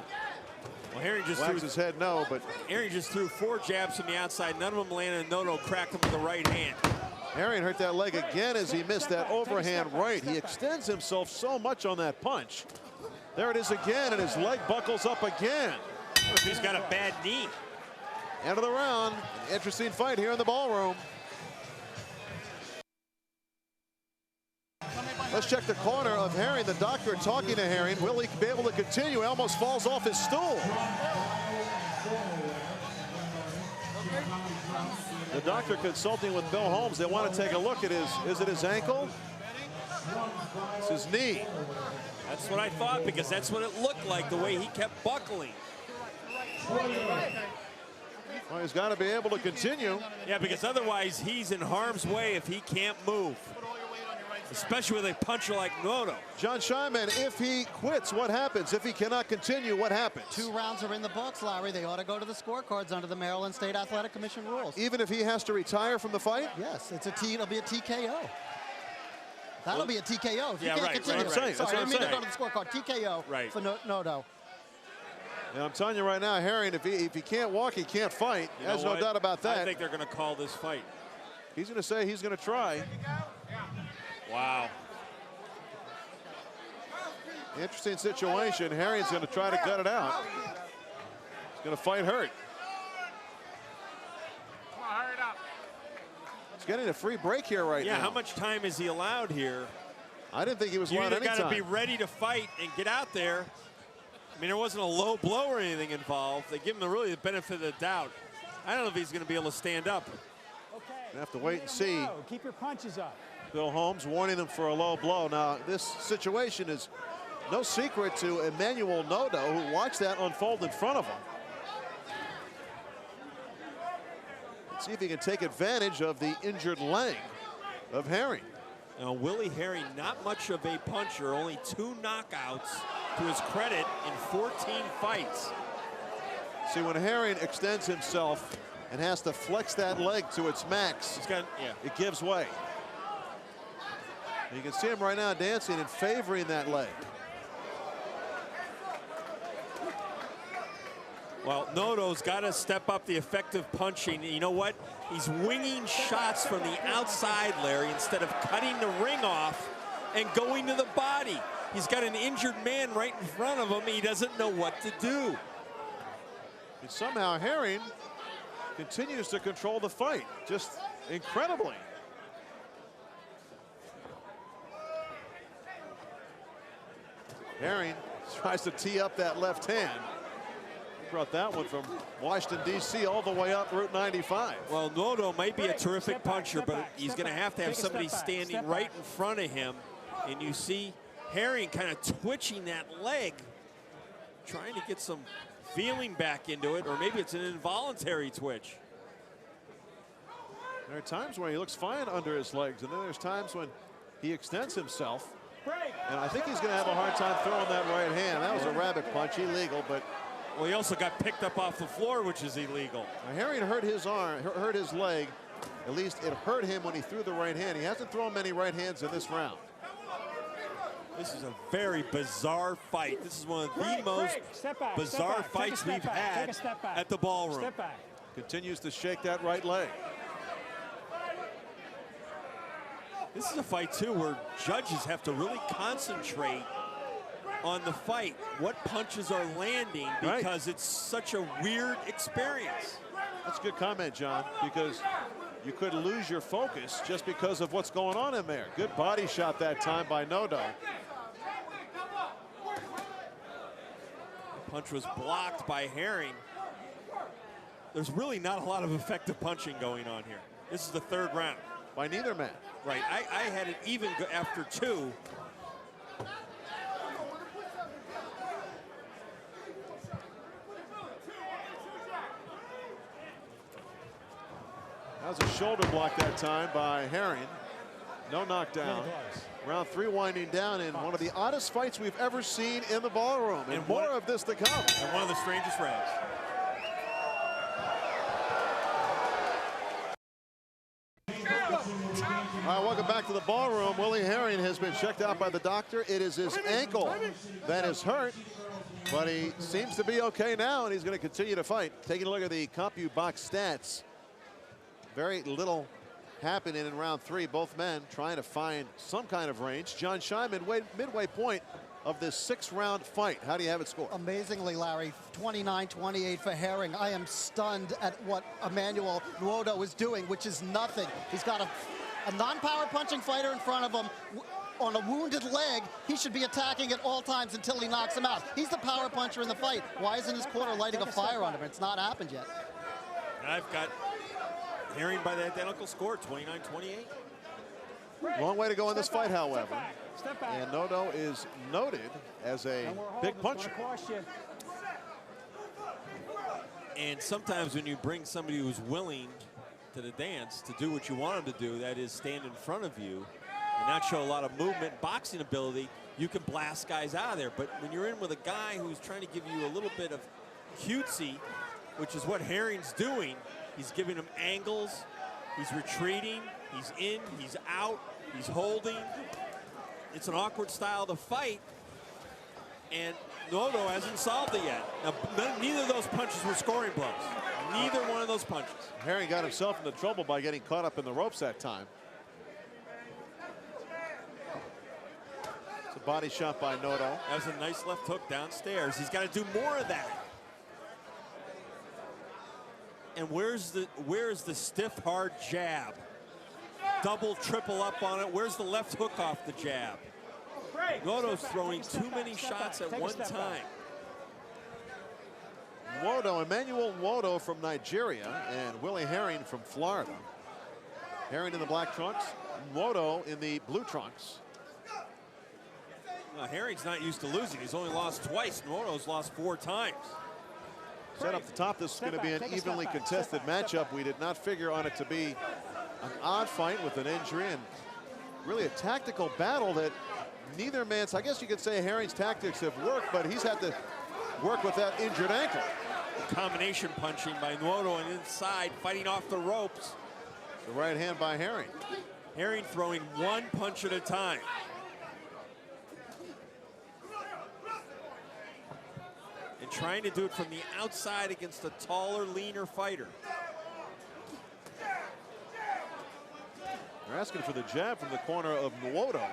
Speaker 3: Well, Herring just
Speaker 1: wags his head no, but
Speaker 3: Herring just threw 4 jabs from the outside. None of them landed, and Nwodo cracked him with the right hand.
Speaker 1: Herring hurt that leg again as he missed that overhand right. He extends himself so much on that punch. There it is again, and his leg buckles up again.
Speaker 3: He's got a bad knee.
Speaker 1: End of the round. Interesting fight here in the ballroom. Let's check the corner of Herring. The doctor talking to Herring. Will he be able to continue? He almost falls off his stool. The doctor consulting with Bill Holmes. They want to take a look at is it his ankle? It's his knee.
Speaker 3: That's what I thought, because that's what it looked like, the way he kept buckling.
Speaker 1: Well, he's got to be able to continue.
Speaker 3: Yeah, because otherwise he's in harm's way if he can't move. especially with a puncher like Nwodo.
Speaker 1: Jon Scheinman, if he quits, what happens? If he cannot continue, what happens?
Speaker 4: 2 rounds are in the books, Larry. They ought to go to the scorecards under the Maryland State Athletic Commission rules.
Speaker 1: Even if he has to retire from the fight?
Speaker 4: Yes, it'll be a TKO. That'll be a TKO. If you
Speaker 3: Yeah,
Speaker 4: can't
Speaker 3: right,
Speaker 4: continue.
Speaker 3: right.
Speaker 4: Sorry,
Speaker 3: That's
Speaker 4: I
Speaker 3: what I'm
Speaker 4: didn't mean to
Speaker 3: saying.
Speaker 4: go to the scorecard. TKO for Nwodo.
Speaker 1: And I'm telling you right now, Herring, if he can't walk, he can't fight.
Speaker 3: You
Speaker 1: There's
Speaker 3: know
Speaker 1: no
Speaker 3: what?
Speaker 1: doubt about that.
Speaker 3: I think they're going to call this fight.
Speaker 1: He's going to say he's going to try.
Speaker 3: Wow.
Speaker 1: Interesting situation. Herring's going to try to gut it out. He's going to fight hurt. He's getting a free break here right now.
Speaker 3: Yeah, how much time is he allowed here?
Speaker 1: I didn't think he was
Speaker 3: You
Speaker 1: allowed
Speaker 3: either
Speaker 1: any
Speaker 3: got to
Speaker 1: time.
Speaker 3: be ready to fight and get out there. I mean, there wasn't a low blow or anything involved. They give him really the benefit of the doubt. I don't know if he's going to be able to stand up.
Speaker 1: Gonna have to wait and see.
Speaker 6: Keep your punches up.
Speaker 1: Bill Holmes warning them for a low blow. Now, this situation is no secret to Emmanuel Nwodo, who watched that unfold in front of him. Let's see if he can take advantage of the injured leg of Herring.
Speaker 3: Now, Willie Herring, not much of a puncher, only 2 knockouts to his credit in 14 fights.
Speaker 1: See, when Herring extends himself and has to flex that leg to its max, it gives way. You can see him right now dancing and favoring that leg.
Speaker 3: Well, Nwodo's got to step up the effective punching. You know what? He's winging shots from the outside, Larry, instead of cutting the ring off and going to the body. He's got an injured man right in front of him. He doesn't know what to do.
Speaker 1: And somehow Herring continues to control the fight, just incredibly. Herring tries to tee up that left hand. Brought that one from Washington, D.C. all the way up Route 95.
Speaker 3: Well, Nwodo might be a terrific puncher, but he's going to have somebody standing right in front of him. And you see Herring kind of twitching that leg, trying to get some feeling back into it, or maybe it's an involuntary twitch.
Speaker 1: There are times when he looks fine under his legs, and then there's times when he extends himself. And I think he's going to have a hard time throwing that right hand. That was a rabbit punch, illegal, but...
Speaker 3: Well, he also got picked up off the floor, which is illegal.
Speaker 1: Herring hurt his arm, hurt his leg. At least it hurt him when he threw the right hand. He hasn't thrown many right hands in this round.
Speaker 3: This is a very bizarre fight. This is one of the most bizarre fights we've had at the Ballroom.
Speaker 6: Step back.
Speaker 1: Continues to shake that right leg.
Speaker 3: This is a fight, too, where judges have to really concentrate on the fight, what punches are landing, because it's such a weird experience.
Speaker 1: That's a good comment, John, because you could lose your focus just because of what's going on in there. Good body shot that time by Nwodo.
Speaker 3: Punch was blocked by Herring. There's really not a lot of effective punching going on here. This is the 3rd round.
Speaker 1: By neither man.
Speaker 3: Right, I had it even after 2.
Speaker 1: That was a shoulder block that time by Herring. No knockdown. Round 3 winding down in one of the oddest fights we've ever seen in the Ballroom. And more of this to come.
Speaker 3: And one of the strangest rounds.
Speaker 1: All right, welcome back to the Ballroom. Willie Herring has been checked out by the doctor. It is his ankle that is hurt, but he seems to be okay now, and he's going to continue to fight. Taking a look at the CompuBox stats. Very little happening in round 3. Both men trying to find some kind of range. Jon Scheinman, midway point of this 6-round fight. How do you have it scored?
Speaker 4: Amazingly, Larry, 29-28 for Herring. I am stunned at what Emmanuel Nwodo is doing, which is nothing. He's got a non-power punching fighter in front of him on a wounded leg. He should be attacking at all times until he knocks him out. He's the power puncher in the fight. Why isn't his corner lighting a fire on him? It's not happened yet.
Speaker 3: I've got Herring by the identical score, 29-28.
Speaker 1: Long way to go in this fight, however. And Nwodo is noted as a big puncher.
Speaker 3: And sometimes when you bring somebody who's willing to the dance to do what you want him to do, that is stand in front of you and not show a lot of movement, boxing ability, you can blast guys out of there. But when you're in with a guy who's trying to give you a little bit of cutesy, which is what Herring's doing, he's giving him angles, he's retreating, he's in, he's out, he's holding. It's an awkward style to fight, and Nwodo hasn't solved it yet. Now, neither of those punches were scoring blows. Neither one of those punches.
Speaker 1: Herring got himself into trouble by getting caught up in the ropes that time. It's a body shot by Nwodo.
Speaker 3: That was a nice left hook downstairs. He's got to do more of that. And where's the stiff, hard jab? Double, triple up on it. Where's the left hook off the jab? Nwodo's throwing too many shots at one time.
Speaker 1: Emmanuel Nwodo from Nigeria and Willie Herring from Florida. Herring in the black trunks, Nwodo in the blue trunks.
Speaker 3: Herring's not used to losing. He's only lost twice. Nwodo's lost 4 times.
Speaker 1: Said up the top, this is going to be an evenly contested matchup. We did not figure on it to be an odd fight with an injury and really a tactical battle that neither man's, I guess you could say Herring's tactics have worked, but he's had to work with that injured ankle.
Speaker 3: Combination punching by Nwodo and inside, fighting off the ropes.
Speaker 1: The right hand by Herring.
Speaker 3: Herring throwing 1 punch at a time. And trying to do it from the outside against a taller, leaner fighter.
Speaker 1: They're asking for the jab from the corner of Nwodo.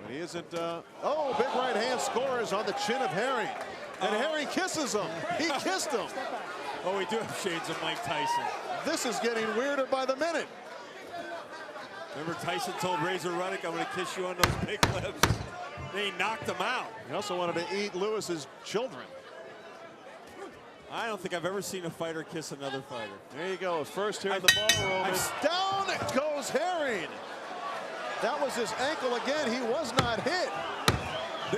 Speaker 1: But he isn't, oh, big right hand scores on the chin of Herring. And Herring kisses him. He kissed him.
Speaker 3: Oh, we do have shades of Mike Tyson.
Speaker 1: This is getting weirder by the minute.
Speaker 3: Remember Tyson told Razor Ruddock, I'm going to kiss you on those big lips. They knocked him out.
Speaker 1: He also wanted to eat Lewis's children.
Speaker 3: I don't think I've ever seen a fighter kiss another fighter.
Speaker 1: There you go, first here in the ballroom. And down goes Herring. That was his ankle again. He was not hit.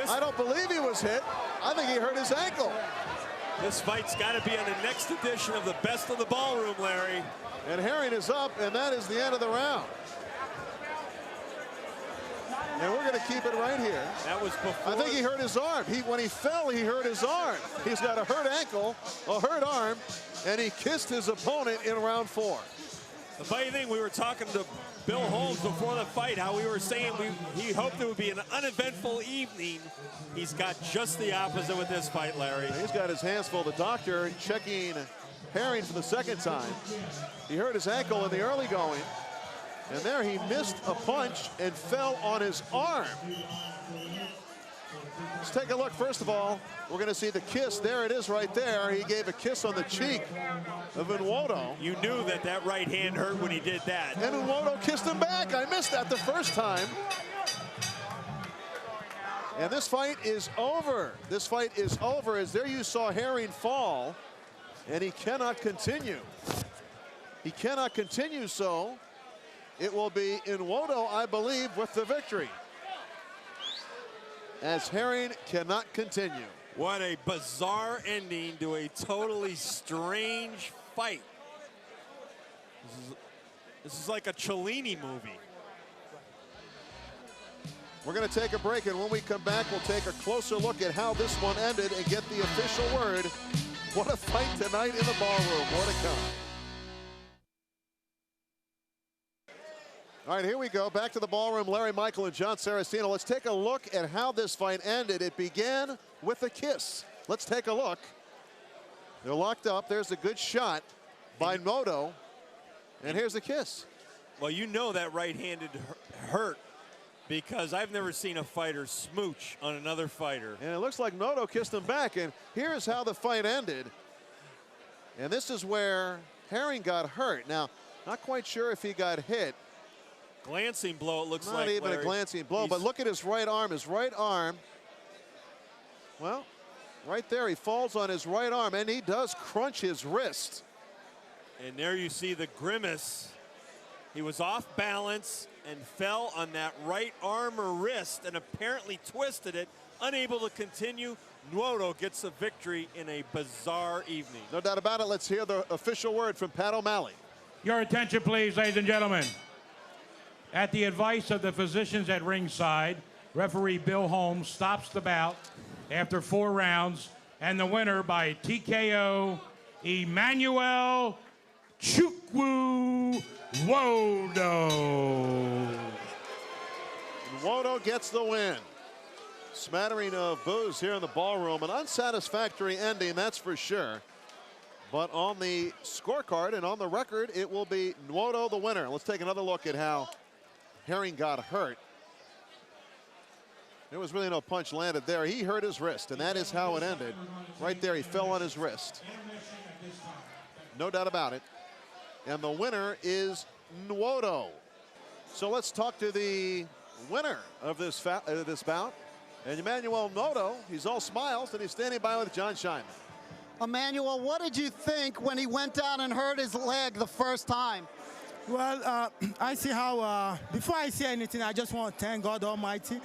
Speaker 1: I don't believe he was hit. I think he hurt his ankle.
Speaker 3: This fight's got to be on the next edition of the Best of the Ballroom, Larry.
Speaker 1: And Herring is up, and that is the end of the round. And we're going to keep it right here.
Speaker 3: That was before.
Speaker 1: I think he hurt his arm. When he fell, he hurt his arm. He's got a hurt ankle, a hurt arm, and he kissed his opponent in round 4.
Speaker 3: The funny thing, we were talking to Bill Holmes before the fight, how we were saying he hoped it would be an uneventful evening. He's got just the opposite with this fight, Larry.
Speaker 1: He's got his hands full. The doctor checking Herring for the second time. He hurt his ankle in the early going. And there he missed a punch and fell on his arm. Let's take a look. First of all, we're going to see the kiss. There it is right there. He gave a kiss on the cheek of Nwodo.
Speaker 3: You knew that right hand hurt when he did that.
Speaker 1: And Nwodo kissed him back. I missed that the first time. And this fight is over. This fight is over, as there you saw Herring fall. And he cannot continue. He cannot continue, so it will be Nwodo, I believe, with the victory, as Herring cannot continue.
Speaker 3: What a bizarre ending to a totally strange fight. This is like a Cellini movie.
Speaker 1: We're going to take a break, and when we come back, we'll take a closer look at how this one ended and get the official word. What a fight tonight in the ballroom. More to come. All right, here we go. Back to the ballroom. Larry Michael and Jon Saraceno. Let's take a look at how this fight ended. It began with a kiss. Let's take a look. They're locked up. There's a good shot by Nwodo. And here's the kiss.
Speaker 3: Well, you know that right-handed hurt, because I've never seen a fighter smooch on another fighter.
Speaker 1: And it looks like Nwodo kissed him back. And here's how the fight ended. And this is where Herring got hurt. Now, not quite sure if he got hit.
Speaker 3: Glancing blow, it looks like.
Speaker 1: Not even
Speaker 3: Larry.
Speaker 1: a glancing blow, but look at his right arm. His right arm, well, right there, he falls on his right arm, and he does crunch his wrist.
Speaker 3: And there you see the grimace. He was off balance and fell on that right arm or wrist and apparently twisted it, unable to continue. Nwodo gets a victory in a bizarre evening.
Speaker 1: No doubt about it. Let's hear the official word from Pat O'Malley.
Speaker 5: Your attention, please, ladies and gentlemen. At the advice of the physicians at ringside, referee Bill Holmes stops the bout after 4 rounds, and the winner by TKO, Emmanuel Chukwu Nwodo.
Speaker 1: Nwodo gets the win. Smattering of boos here in the ballroom. An unsatisfactory ending, that's for sure. But on the scorecard and on the record, it will be Nwodo the winner. Let's take another look at how Herring got hurt. There was really no punch landed there. He hurt his wrist, and that is how it ended. Right there, he fell on his wrist. No doubt about it. And the winner is Nwodo. So let's talk to the winner of this bout. And Emmanuel Nwodo, he's all smiles, and he's standing by with Jon Scheinman.
Speaker 4: Emmanuel, what did you think when he went down and hurt his leg the first time?
Speaker 9: Well, I see how, before I say anything, I just want to thank God Almighty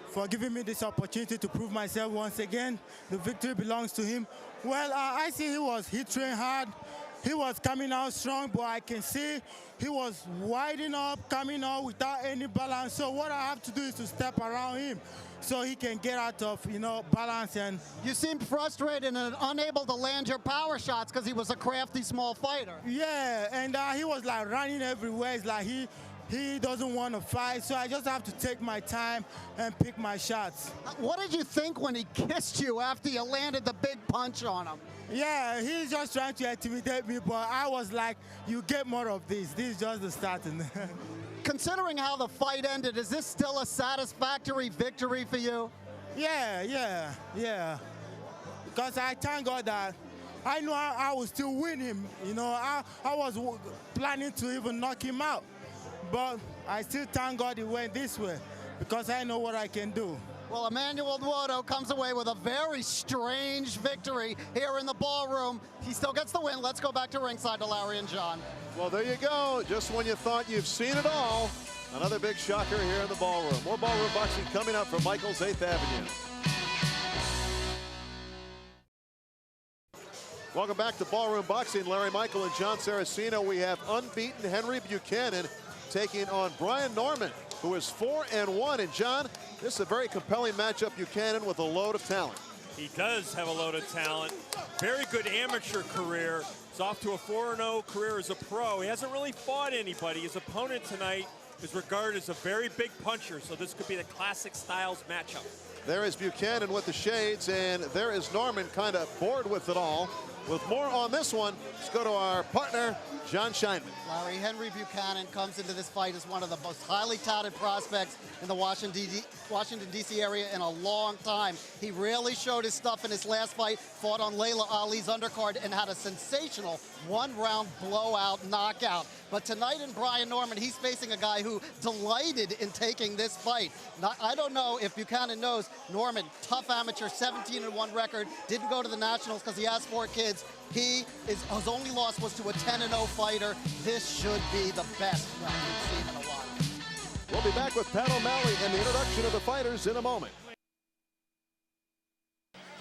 Speaker 9: for giving me this opportunity to prove myself once again. The victory belongs to him. Well, I see he trained hard. He was coming out strong, but I can see he was winding up, coming out without any balance. So what I have to do is to step around him so he can get out of, balance. And
Speaker 4: you seemed frustrated and unable to land your power shots because he was a crafty small fighter.
Speaker 9: Yeah, and he was like running everywhere. It's like he doesn't want to fight, so I just have to take my time and pick my shots.
Speaker 4: What did you think when he kissed you after you landed the big punch on him?
Speaker 9: Yeah, he's just trying to intimidate me, but I was like, you get more of this. This is just the starting.
Speaker 4: Considering how the fight ended, is this still a satisfactory victory for you?
Speaker 9: Yeah. Because I thank God that I know I will still win him. I was planning to even knock him out. But I still thank God it went this way because I know what I can do.
Speaker 4: Well, Emmanuel Nwodo comes away with a very strange victory here in the ballroom. He still gets the win. Let's go back to ringside to Larry and John.
Speaker 1: Well, there you go. Just when you thought you've seen it all, another big shocker here in the ballroom. More ballroom boxing coming up from Michael's 8th Avenue. Welcome back to Ballroom Boxing. Larry Michael and Jon Saraceno. We have unbeaten Henry Buchanan taking on Brian Norman, who is 4-1. And John, this is a very compelling matchup. Buchanan with a load of talent.
Speaker 3: He does have a load of talent. Very good amateur career. He's off to a 4-0 career as a pro. He hasn't really fought anybody. His opponent tonight is regarded as a very big puncher, so this could be the classic styles matchup.
Speaker 1: There is Buchanan with the shades, and there is Norman kind of bored with it all. With more on this one, let's go to our partner, Jon Scheinman.
Speaker 4: Larry, Henry Buchanan comes into this fight as one of the most highly touted prospects in the Washington, D.C. area in a long time. He really showed his stuff in his last fight, fought on Layla Ali's undercard, and had a sensational one-round blowout knockout. But tonight in Brian Norman, he's facing a guy who delighted in taking this fight. I don't know if Buchanan knows, Norman, tough amateur, 17-1 record, didn't go to the Nationals because he has 4 kids. His only loss was to a 10-0 fighter. This should be the best round we've seen in a while.
Speaker 1: We'll be back with Pat O'Malley and the introduction of the fighters in a moment.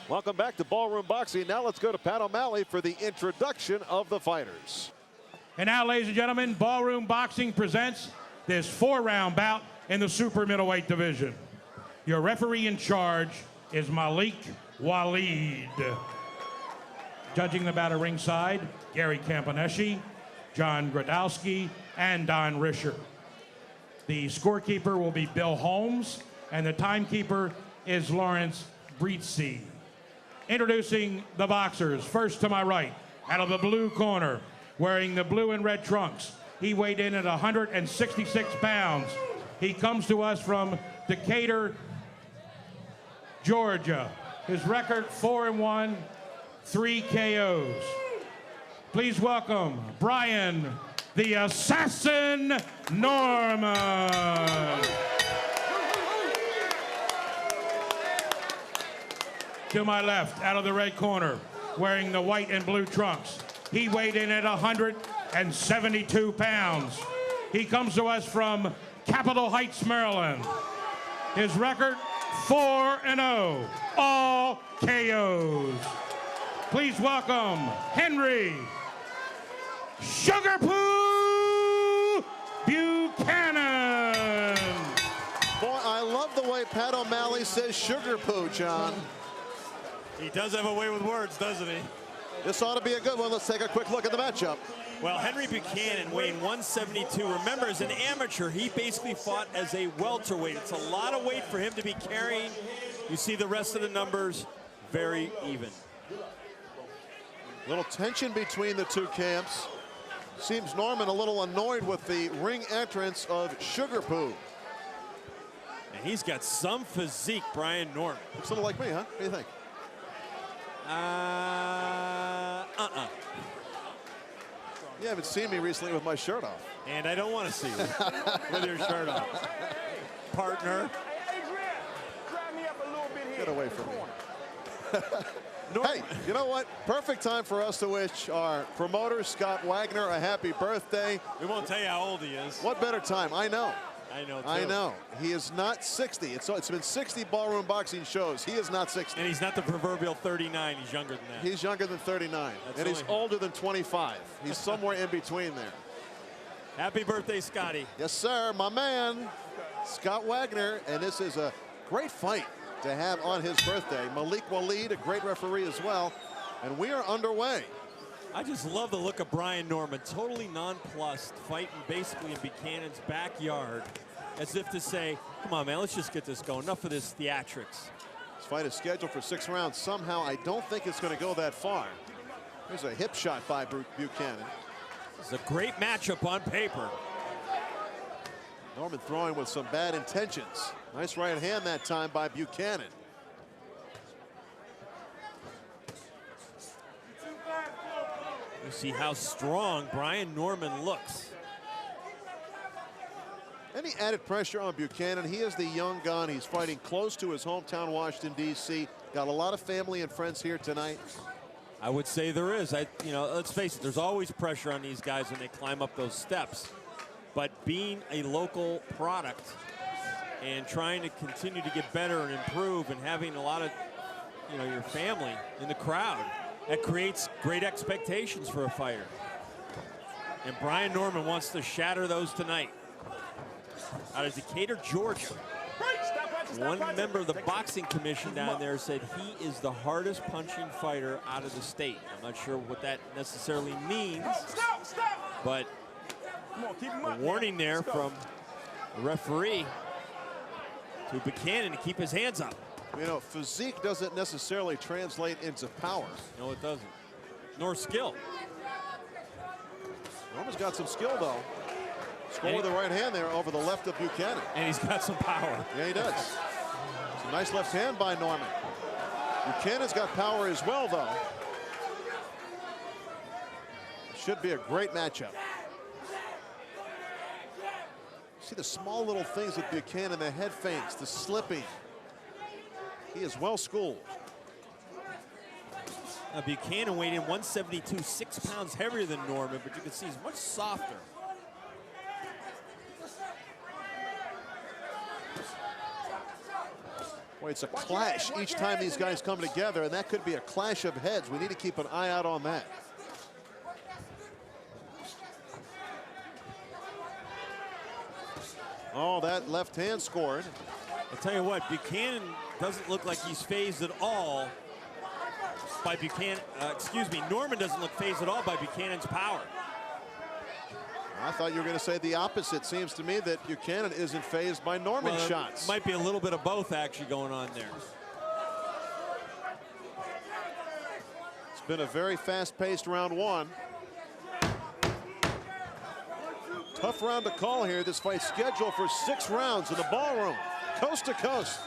Speaker 1: Welcome back to Ballroom Boxing. Now let's go to Pat O'Malley for the introduction of the fighters.
Speaker 5: And now, ladies and gentlemen, Ballroom Boxing presents this 4-round bout in the super middleweight division. Your referee in charge is Malik Waleed. Judging the bout at ringside, Gary Campaneschi, John Gradowski, and Don Risher. The scorekeeper will be Bill Holmes, and the timekeeper is Lawrence Breedsey. Introducing the boxers. First to my right, out of the blue corner, wearing the blue and red trunks. He weighed in at 166 pounds. He comes to us from Decatur, Georgia. His record 4-1, 3 KOs. Please welcome Brian the Assassin Norman. To my left, out of the red corner, wearing the white and blue trunks. He weighed in at 172 pounds. He comes to us from Capitol Heights, Maryland. His record, 4-0, all KOs. Please welcome Henry Sugar Poo Buchanan.
Speaker 1: I love the way Pat O'Malley says sugar poo, John.
Speaker 3: He does have a way with words, doesn't he?
Speaker 1: This ought to be a good one. Let's take a quick look at the matchup.
Speaker 3: Well, Henry Buchanan weighing 172. Remember, as an amateur, he basically fought as a welterweight. It's a lot of weight for him to be carrying. You see the rest of the numbers, very even.
Speaker 1: Little tension between the two camps. Seems Norman a little annoyed with the ring entrance of Sugar Poo.
Speaker 3: And he's got some physique, Brian Norman.
Speaker 1: Looks a little like me, huh? What do you think? You haven't seen me recently with my shirt off.
Speaker 3: And I don't want to see you with your shirt off. Partner.
Speaker 1: Get away from me. Hey, you know what? Perfect time for us to wish our promoter, Scott Wagner, a happy birthday.
Speaker 3: We won't tell you how old he is.
Speaker 1: What better time? I know.
Speaker 3: I know, too.
Speaker 1: I know. He is not 60. It's been 60 ballroom boxing shows. He is not 60.
Speaker 3: And he's not the proverbial 39. He's younger than that.
Speaker 1: He's younger than 39. And he's older than 25. He's somewhere in between there.
Speaker 3: Happy birthday, Scotty.
Speaker 1: Yes, sir. My man, Scott Wagner. And this is a great fight to have on his birthday. Malik Waleed, a great referee as well. And we are underway.
Speaker 3: I just love the look of Brian Norman, totally nonplussed, fighting basically in Buchanan's backyard, as if to say, come on, man, let's just get this going. Enough of this theatrics.
Speaker 1: This fight is scheduled for 6 rounds. Somehow, I don't think it's going to go that far. There's a hip shot by Buchanan.
Speaker 3: It's a great matchup on paper.
Speaker 1: Norman throwing with some bad intentions. Nice right hand that time by Buchanan.
Speaker 3: You see how strong Brian Norman looks.
Speaker 1: Any added pressure on Buchanan? He is the young gun. He's fighting close to his hometown, Washington, D.C. Got a lot of family and friends here tonight.
Speaker 3: I would say there is. Let's face it, there's always pressure on these guys when they climb up those steps. But being a local product and trying to continue to get better and improve and having a lot of, your family in the crowd, that creates great expectations for a fighter. And Brian Norman wants to shatter those tonight. Out of Decatur, Georgia. One member of the boxing commission down there said he is the hardest punching fighter out of the state. I'm not sure what that necessarily means, but a warning there from the referee to Buchanan to keep his hands up.
Speaker 1: You know, physique doesn't necessarily translate into power.
Speaker 3: No, it doesn't. Nor skill.
Speaker 1: Norman's got some skill, though. Score with the right hand there over the left of Buchanan.
Speaker 3: And he's got some power.
Speaker 1: Yeah, he does. It's a nice left hand by Norman. Buchanan's got power as well, though. Should be a great matchup. See the small little things with Buchanan, the head feints, the slipping. He is well schooled.
Speaker 3: Now Buchanan weighed in 172, 6 pounds heavier than Norman, but you can see he's much softer.
Speaker 1: Boy, it's a clash each time these guys come together, and that could be a clash of heads. We need to keep an eye out on that. Oh, that left hand scored.
Speaker 3: I'll tell you what, Buchanan doesn't look like he's phased at all by Norman doesn't look phased at all by Buchanan's power.
Speaker 1: I thought you were going to say the opposite. Seems to me that Buchanan isn't phased by Norman's shots.
Speaker 3: Might be a little bit of both actually going on there.
Speaker 1: It's been a very fast-paced round one. Tough round to call here. This fight scheduled for 6 rounds in the ballroom, coast to coast.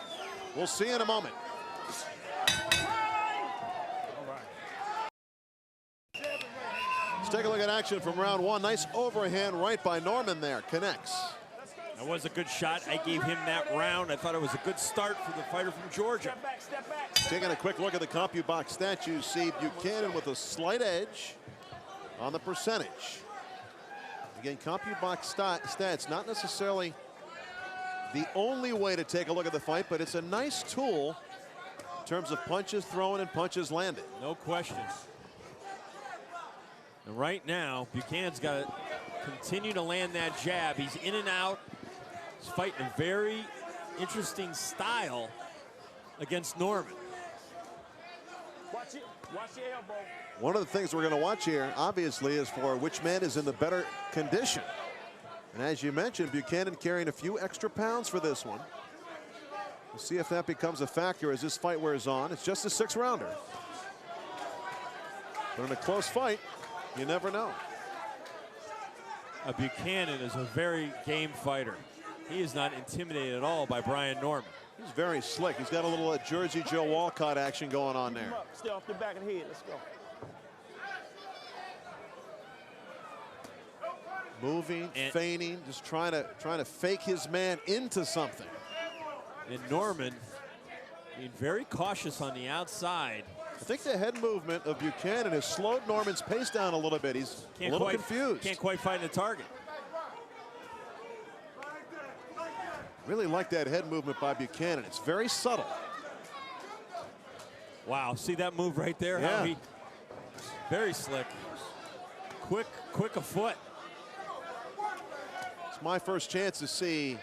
Speaker 1: We'll see in a moment. Let's take a look at action from round one. Nice overhand right by Norman there. Connects.
Speaker 3: That was a good shot. I gave him that round. I thought it was a good start for the fighter from Georgia.
Speaker 1: Taking a quick look at the CompuBox stats, you see Buchanan with a slight edge on the percentage. Again, CompuBox stats, not necessarily the only way to take a look at the fight, but it's a nice tool in terms of punches thrown and punches landed.
Speaker 3: No question. And right now, Buchanan's got to continue to land that jab. He's in and out. He's fighting a very interesting style against Norman.
Speaker 6: Watch your elbow.
Speaker 1: One of the things we're going to watch here, obviously, is for which man is in the better condition. And as you mentioned, Buchanan carrying a few extra pounds for this one. We'll see if that becomes a factor as this fight wears on. It's just a 6-rounder. But in a close fight, you never know.
Speaker 3: Buchanan is a very game fighter. He is not intimidated at all by Brian Norman.
Speaker 1: He's very slick. He's got a little Jersey Joe Walcott action going on there.
Speaker 6: Stay off the back of the head. Let's go.
Speaker 1: Moving, feigning, just trying to fake his man into something.
Speaker 3: And Norman being very cautious on the outside.
Speaker 1: I think the head movement of Buchanan has slowed Norman's pace down a little bit. He's a little confused.
Speaker 3: Can't quite find the target.
Speaker 1: Really like that head movement by Buchanan. It's very subtle.
Speaker 3: Wow, see that move right there?
Speaker 1: Yeah.
Speaker 3: How he, very slick. Quick of foot.
Speaker 1: It's my first chance to see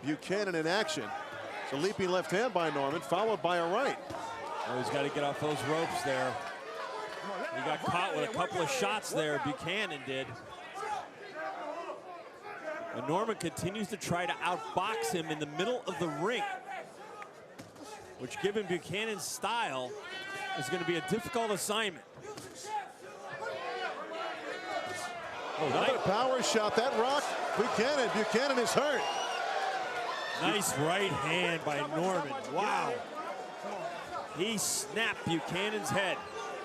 Speaker 1: Buchanan in action. It's a leaping left hand by Norman, followed by a right.
Speaker 3: Oh, he's got to get off those ropes there. He got caught with a couple of shots there, Buchanan did. And Norman continues to try to outbox him in the middle of the ring, which, given Buchanan's style, is going to be a difficult assignment.
Speaker 1: Oh, another power shot. That rocked Buchanan. Buchanan is hurt.
Speaker 3: Nice right hand by Norman. Wow. He snapped Buchanan's head.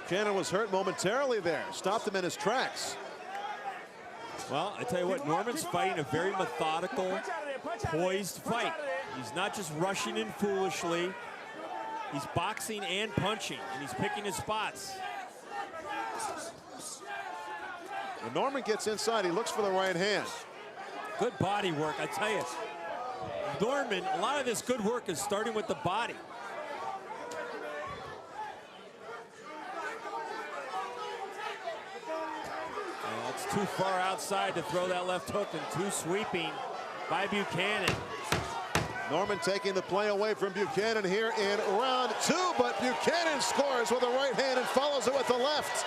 Speaker 1: Buchanan was hurt momentarily there. Stopped him in his tracks.
Speaker 3: Well, I tell you what, Norman's fighting a very methodical, poised fight. He's not just rushing in foolishly. He's boxing and punching, and he's picking his spots.
Speaker 1: When Norman gets inside, he looks for the right hand.
Speaker 3: Good body work, I tell you. Norman, a lot of this good work is starting with the body. It's too far outside to throw that left hook, and too sweeping by Buchanan.
Speaker 1: Norman taking the play away from Buchanan here in round 2, but Buchanan scores with the right hand and follows it with the left.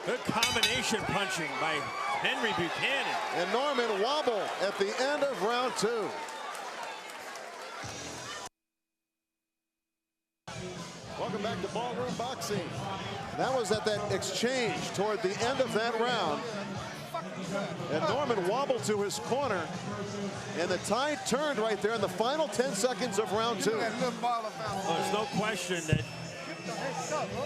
Speaker 3: Good combination punching by Henry Buchanan.
Speaker 1: And Norman wobble at the end of round 2. Welcome back to Ballroom Boxing. That was at that exchange toward the end of that round. And Norman wobbled to his corner. And the tide turned right there in the final 10 seconds of round 2.
Speaker 3: Well, there's no question that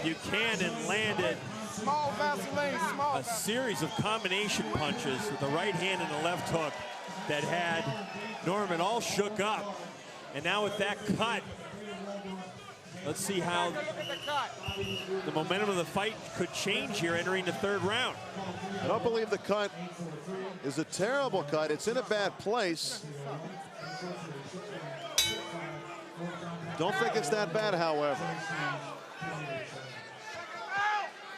Speaker 3: Buchanan landed a series of combination punches with the right hand and the left hook that had Norman all shook up. And now with that cut, let's see how the momentum of the fight could change here entering the 3rd round.
Speaker 1: I don't believe the cut is a terrible cut. It's in a bad place. Don't think it's that bad, however.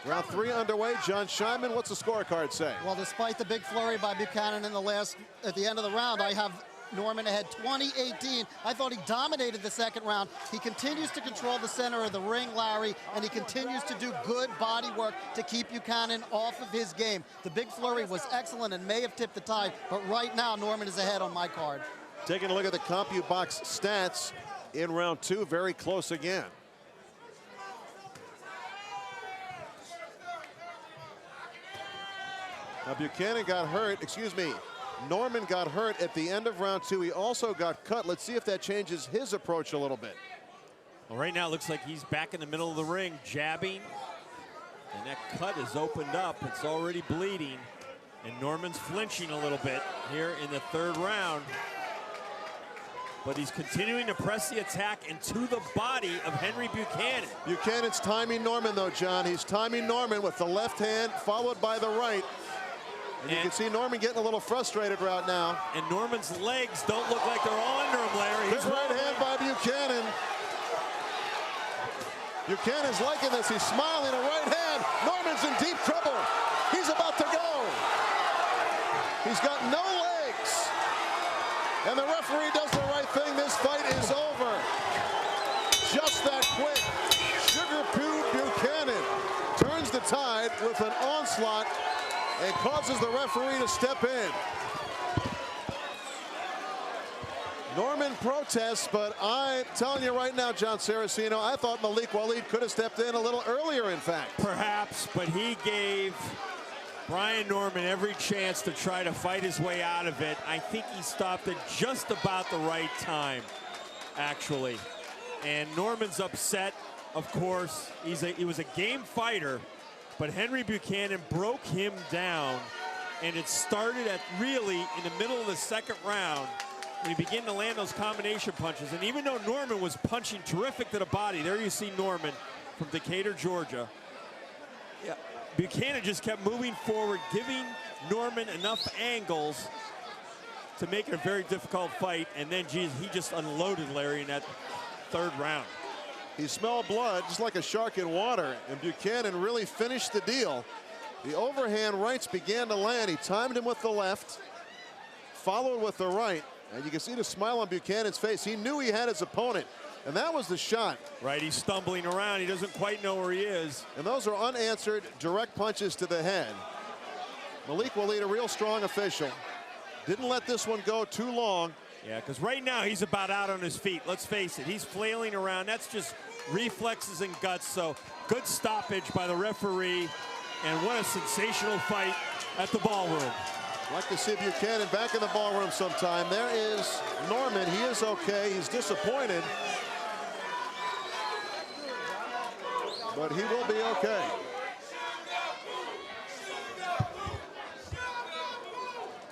Speaker 1: Round 3 underway. John Scheinman, what's the scorecard say?
Speaker 4: Well, despite the big flurry by Buchanan at the end of the round, I have Norman ahead 20-18. I thought he dominated the 2nd round. He continues to control the center of the ring, Larry, and he continues to do good body work to keep Buchanan off of his game. The big flurry was excellent and may have tipped the tide, but right now Norman is ahead on my card.
Speaker 1: Taking a look at the CompuBox stats in round 2, very close again. Now Buchanan got hurt, Norman got hurt at the end of round 2. He also got cut. Let's see if that changes his approach a little bit.
Speaker 3: Well, right now it looks like he's back in the middle of the ring, jabbing. And that cut is opened up. It's already bleeding. And Norman's flinching a little bit here in the 3rd round. But he's continuing to press the attack into the body of Henry Buchanan.
Speaker 1: Buchanan's timing Norman, though, John. He's timing Norman with the left hand, followed by the right. And you can see Norman getting a little frustrated right now.
Speaker 3: And Norman's legs don't look like they're all under him, Larry.
Speaker 1: Good right hand by Buchanan. Buchanan's liking this. He's smiling, a right hand. Norman's in deep trouble. He's about to go. He's got no legs. And the referee does the right thing. This fight is over. Just that quick. Sugar Buchanan turns the tide with an onslaught and causes the referee to step in. Norman protests, but I'm telling you right now, Jon Saraceno, I thought Malik Waleed could have stepped in a little earlier, in fact.
Speaker 3: Perhaps, but he gave Brian Norman every chance to try to fight his way out of it. I think he stopped at just about the right time, actually. And Norman's upset, of course. He was a game fighter, but Henry Buchanan broke him down, and it started at really in the middle of the second round when he began to land those combination punches. And even though Norman was punching terrific to the body, there you see Norman from Decatur, Georgia. Yeah, Buchanan just kept moving forward, giving Norman enough angles to make it a very difficult fight. And then, geez, he just unloaded Larry in that third round.
Speaker 1: He smelled blood just like a shark in water, and Buchanan really finished the deal. The overhand rights began to land. He timed him with the left, followed with the right, and you can see the smile on Buchanan's face. He knew he had his opponent, and that was the shot.
Speaker 3: Right, he's stumbling around. He doesn't quite know where he is.
Speaker 1: And those are unanswered direct punches to the head. Malik Waleed, a real strong official, didn't let this one go too long.
Speaker 3: Yeah, because right now he's about out on his feet. Let's face it, he's flailing around. That's just reflexes and guts. So good stoppage by the referee. And what a sensational fight at the Ballroom.
Speaker 1: Like to see Buchanan back in the Ballroom sometime. There is Norman. He is okay. He's disappointed, but he will be okay.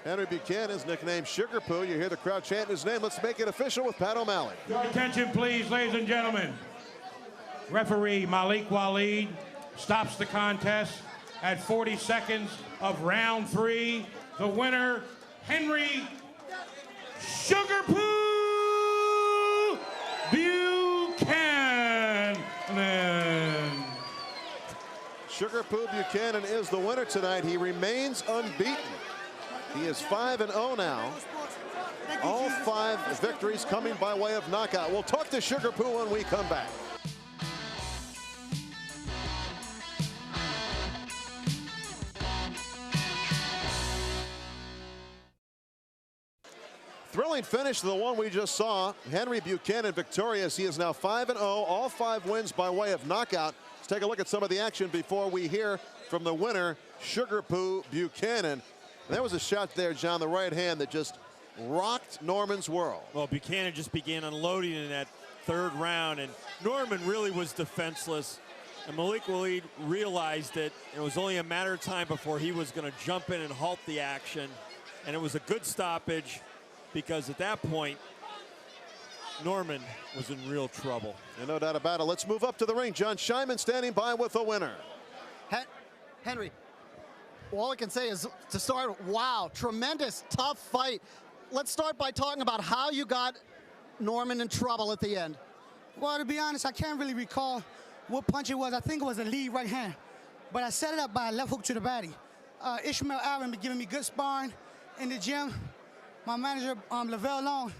Speaker 1: Henry Buchanan's nicknamed Sugar Poo. You hear the crowd chanting his name. Let's make it official with Pat O'Malley.
Speaker 5: Your attention, please, ladies and gentlemen. Referee Malik Waleed stops the contest at 40 seconds of round 3. The winner, Henry Sugar Poo Buchanan.
Speaker 1: Sugar Poo Buchanan is the winner tonight. He remains unbeaten. He is 5-0 now. All 5 victories coming by way of knockout. We'll talk to Sugar Poo when we come back. Thrilling finish to the one we just saw. Henry Buchanan victorious. He is now 5-0, all 5 wins by way of knockout. Let's take a look at some of the action before we hear from the winner, Sugar Poo Buchanan. And there was a shot there, John, the right hand that just rocked Norman's world.
Speaker 3: Well, Buchanan just began unloading in that third round, and Norman really was defenseless. And Malik Waleed realized it. It was only a matter of time before he was going to jump in and halt the action. And it was a good stoppage, because at that point, Norman was in real trouble.
Speaker 1: And no doubt about it. Let's move up to the ring. John Scheinman standing by with the winner.
Speaker 4: Henry, all I can say is to start, wow, tremendous, tough fight. Let's start by talking about how you got Norman in trouble at the end.
Speaker 9: Well, to be honest, I can't really recall what punch it was. I think it was a lead right hand. But I set it up by a left hook to the body. Ishmael Allen been giving me good sparring in the gym. My manager, Lavelle Long,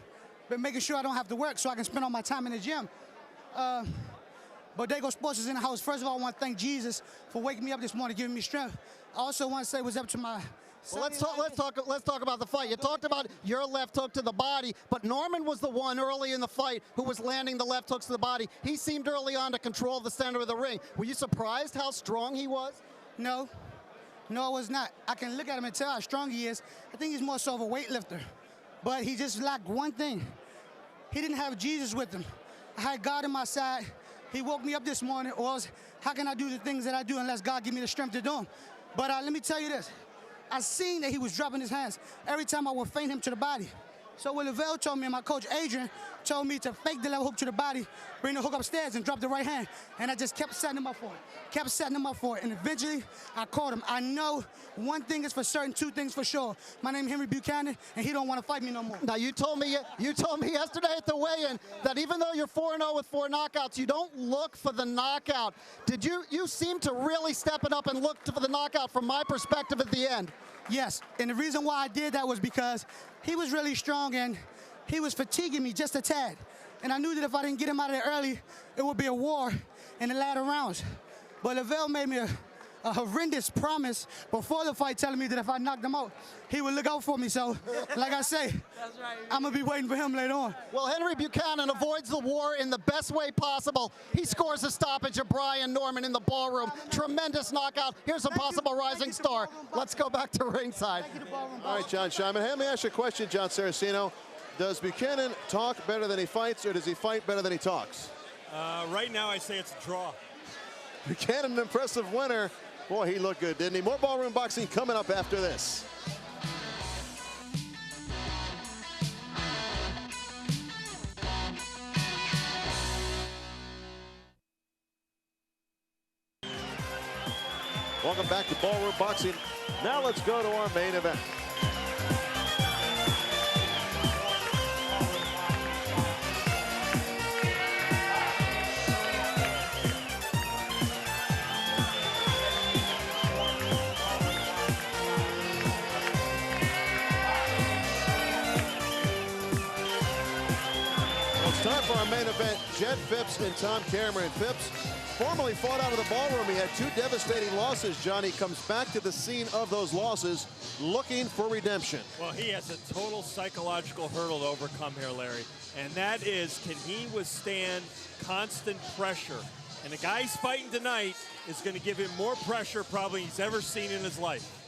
Speaker 9: been making sure I don't have to work so I can spend all my time in the gym. Bodega Sports is in the house. First of all, I want to thank Jesus for waking me up this morning, giving me strength. I also want to say what's up to my...
Speaker 4: Well, let's talk about the fight. You talked about your left hook to the body, but Norman was the one early in the fight who was landing the left hooks to the body. He seemed early on to control the center of the ring. Were you surprised how strong he was?
Speaker 9: No. No, I was not. I can look at him and tell how strong he is. I think he's more so of a weightlifter. But he just lacked one thing. He didn't have Jesus with him. I had God on my side. He woke me up this morning, or else how can I do the things that I do unless God give me the strength to do them? But let me tell you this. I seen that he was dropping his hands every time I would feint him to the body. So what Lavelle told me, and my coach Adrian told me to fake the left hook to the body, bring the hook upstairs and drop the right hand. And I just kept setting him up for it. And eventually, I caught him. I know one thing is for certain, 2 things for sure. My name is Henry Buchanan, and he don't want to fight me no more.
Speaker 4: Now, you told me yesterday at the weigh-in that even though you're 4-0 with 4 knockouts, you don't look for the knockout. Did you seem to really step it up and look for the knockout from my perspective at the end?
Speaker 9: Yes, and the reason why I did that was because he was really strong, and he was fatiguing me just a tad. And I knew that if I didn't get him out of there early, it would be a war in the latter rounds. But Lavelle made me a horrendous promise before the fight, telling me that if I knocked him out, he would look out for me. So, like I say, I'm going to be waiting for him later on.
Speaker 4: Well, Henry Buchanan avoids the war in the best way possible. He scores a stoppage of Brian Norman in the ballroom. Tremendous knockout. Here's a possible rising star. Let's go back to ringside.
Speaker 1: All right, Jon Scheinman. Let me ask you a question, Jon Saraceno. Does Buchanan talk better than he fights, or does he fight better than he talks?
Speaker 3: Right now, I say it's a draw.
Speaker 1: Buchanan, an impressive winner. Boy, he looked good, didn't he? More ballroom boxing coming up after this. Welcome back to Ballroom Boxing. Now let's go to our main event. Time for our main event, Jed Phipps and Tom Cameron. Phipps formerly fought out of the ballroom. He had 2 devastating losses. Johnny comes back to the scene of those losses looking for redemption.
Speaker 3: Well, he has a total psychological hurdle to overcome here, Larry. And that is, can he withstand constant pressure? And the guy he's fighting tonight is going to give him more pressure probably he's ever seen in his life.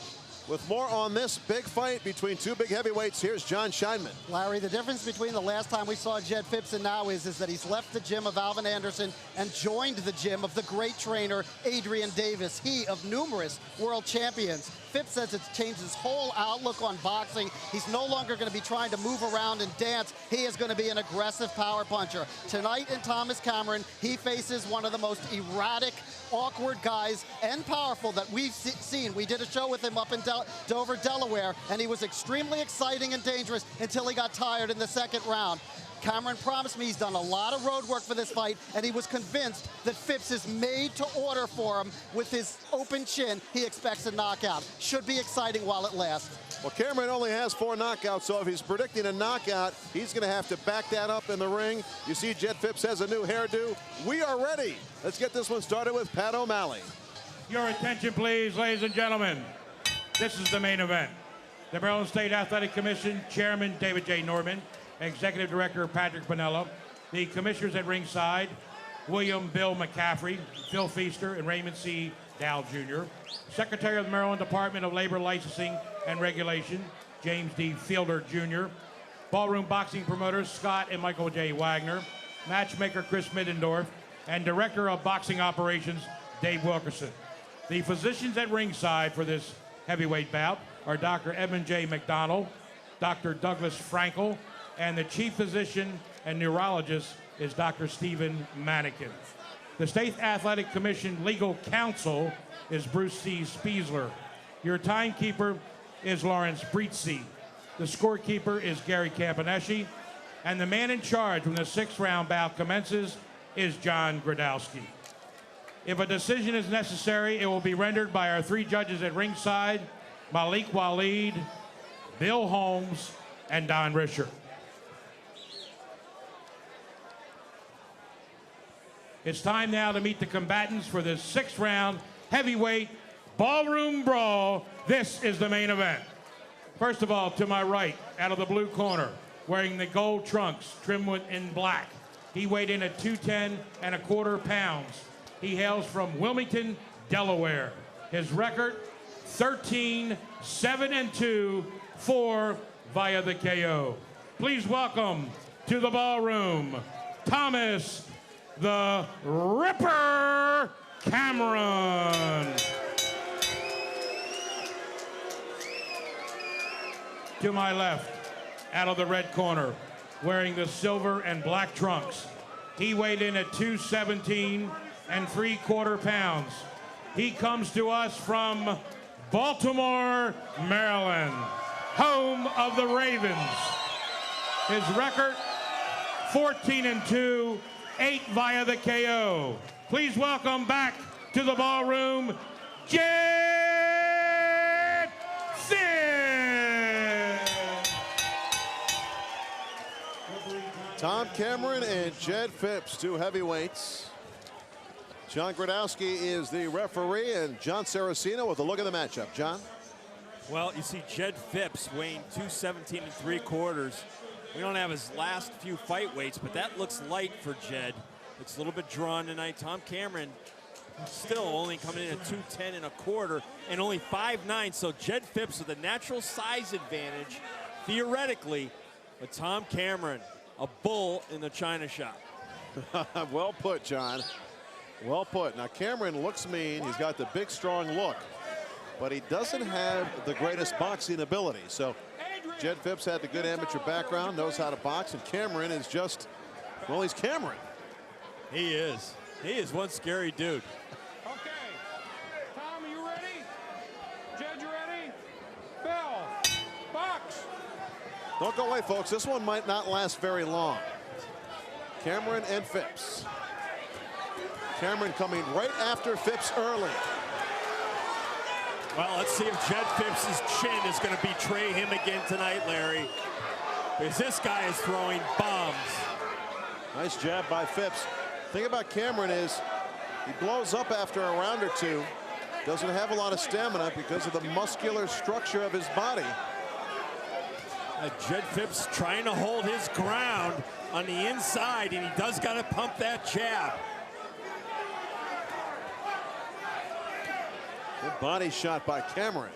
Speaker 1: With more on this big fight between 2 big heavyweights, here's Jon Scheinman.
Speaker 4: Larry, the difference between the last time we saw Jed Phipps and now is that he's left the gym of Alvin Anderson and joined the gym of the great trainer Adrian Davis, he of numerous world champions. Phipps says it's changed his whole outlook on boxing. He's no longer going to be trying to move around and dance. He is going to be an aggressive power puncher. Tonight in Thomas Cameron, he faces one of the most erratic, awkward guys and powerful that we've seen. We did a show with him up in Dover, Delaware, and he was extremely exciting and dangerous until he got tired in the second round. Cameron promised me he's done a lot of road work for this fight, and he was convinced that Phipps is made to order for him. With his open chin, he expects a knockout. Should be exciting while it lasts.
Speaker 1: Well, Cameron only has 4 knockouts, so if he's predicting a knockout, he's going to have to back that up in the ring. You see Jed Phipps has a new hairdo. We are ready. Let's get this one started with Pat O'Malley.
Speaker 5: Your attention, please, ladies and gentlemen. This is the main event. The Maryland State Athletic Commission Chairman David J. Norman, Executive Director Patrick Pinella, the commissioners at ringside, William Bill McCaffrey, Phil Feaster, and Raymond C. Dow Jr., Secretary of the Maryland Department of Labor Licensing and Regulation, James D. Fielder Jr., Ballroom Boxing promoters Scott and Michael J. Wagner, matchmaker Chris Middendorf, and Director of Boxing Operations Dave Wilkerson. The physicians at ringside for this heavyweight bout are Dr. Edmund J. McDonald, Dr. Douglas Frankel, and the chief physician and neurologist is Dr. Stephen Manikin. The State Athletic Commission legal counsel is Bruce C. Spiesler. Your timekeeper is Lawrence Breetzey. The scorekeeper is Gary Campaneschi. And the man in charge when the 6th round bout commences is John Gradowski. If a decision is necessary, it will be rendered by our 3 judges at ringside, Malik Waleed, Bill Holmes, and Don Risher. It's time now to meet the combatants for this 6th round heavyweight ballroom brawl. This is the main event. First of all, to my right, out of the blue corner, wearing the gold trunks trimmed in black. He weighed in at 210 1/4 pounds. He hails from Wilmington, Delaware. His record, 13-7-2, 4 via the KO. Please welcome to the ballroom, Thomas the Ripper Cameron. To my left, out of the red corner, wearing the silver and black trunks. He weighed in at 217 3/4 pounds. He comes to us from Baltimore, Maryland, home of the Ravens. His record, 14-2, 8 via the KO. Please welcome back to the ballroom, Jed Phipps.
Speaker 1: Tom Cameron and Jed Phipps, two heavyweights. John Gradowski is the referee, and Jon Saraceno with a look at the matchup. John?
Speaker 3: Well, you see Jed Phipps weighing 217 3/4. We don't have his last few fight weights, but that looks light for Jed. Looks a little bit drawn tonight. Tom Cameron still only coming in at 210 1/4 and only 5'9", so Jed Phipps with a natural size advantage, theoretically, but Tom Cameron, a bull in the China shop.
Speaker 1: Well put, John. Well put. Now, Cameron looks mean. He's got the big, strong look, but he doesn't have the greatest boxing ability. So Jed Phipps had the good amateur background, knows how to box, and Cameron is just, well, he's Cameron.
Speaker 3: He is. He is one scary dude.
Speaker 10: Okay. Tom, are you ready? Jed, you ready? Bell. Box.
Speaker 1: Don't go away, folks. This one might not last very long. Cameron and Phipps. Cameron coming right after Phipps early.
Speaker 3: Well, let's see if Jed Phipps' chin is going to betray him again tonight, Larry. Because this guy is throwing bombs.
Speaker 1: Nice jab by Phipps. Thing about Cameron is he blows up after a round or two. Doesn't have a lot of stamina because of the muscular structure of his body.
Speaker 3: Jed Phipps trying to hold his ground on the inside, and he does got to pump that jab.
Speaker 1: Good body shot by Cameron.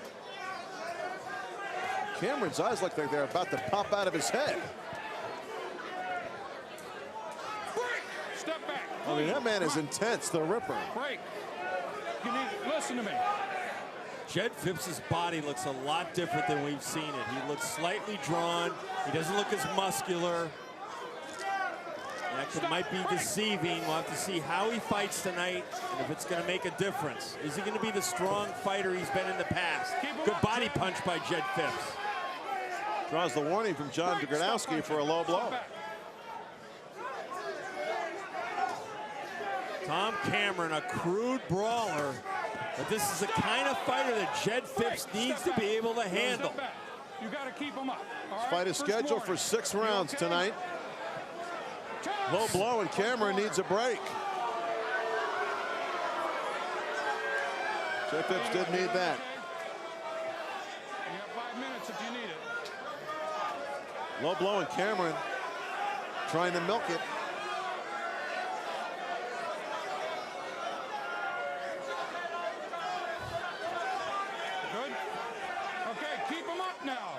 Speaker 1: Cameron's eyes look like they're about to pop out of his head.
Speaker 10: Step back.
Speaker 1: I mean, that man is intense, the Ripper.
Speaker 10: Break. You need, listen to me.
Speaker 3: Jed Phipps' body looks a lot different than we've seen it. He looks slightly drawn. He doesn't look as muscular. That might be deceiving. We'll have to see how he fights tonight and if it's going to make a difference. Is he going to be the strong fighter he's been in the past? Good body punch by Jed Phipps.
Speaker 1: Draws the warning from Jon Gradowski for a low blow.
Speaker 3: Tom Cameron, a crude brawler, but this is the kind of fighter that Jed Phipps needs to be able to handle.
Speaker 10: You got to keep him up.
Speaker 1: This fight is scheduled for 6 rounds tonight. Low blow, and Cameron needs a break. Jed Phipps did need that.
Speaker 10: You have 5 minutes if you need it.
Speaker 1: Low blow, and Cameron trying to milk it.
Speaker 10: Good. Okay, keep him up now.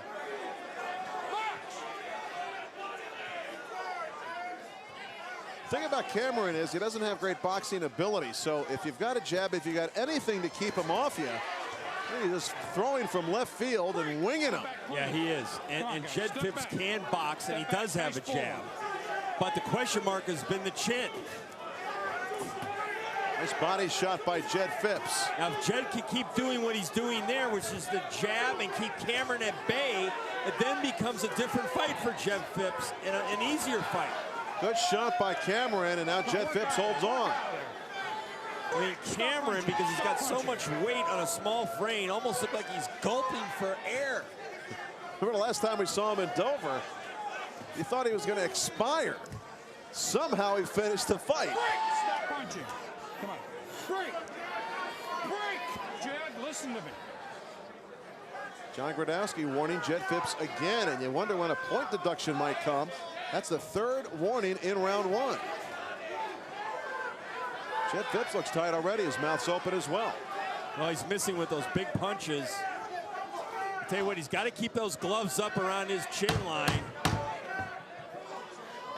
Speaker 1: The thing about Cameron is he doesn't have great boxing ability, so if you've got a jab, if you got anything to keep him off you, he's just throwing from left field and winging him.
Speaker 3: Yeah, he is. And Jed Phipps can box, and he does have a jab. But the question mark has been the chin.
Speaker 1: Nice body shot by Jed Phipps.
Speaker 3: Now, if Jed can keep doing what he's doing there, which is the jab and keep Cameron at bay, it then becomes a different fight for Jed Phipps and an easier fight.
Speaker 1: Good shot by Cameron, and now Jed Phipps holds on.
Speaker 3: I mean, Cameron, because he's got so much weight on a small frame, almost looked like he's gulping for air.
Speaker 1: Remember the last time we saw him in Dover, you thought he was going to expire. Somehow he finished the fight.
Speaker 10: Stop punching. Come on. Break. Break. Jed, listen to me.
Speaker 1: Jon Gradowski warning Jed Phipps again, and you wonder when a point deduction might come. That's the 3rd warning in round 1. Jed Phipps looks tight already. His mouth's open as well.
Speaker 3: Well, he's missing with those big punches. I'll tell you what, he's got to keep those gloves up around his chin line.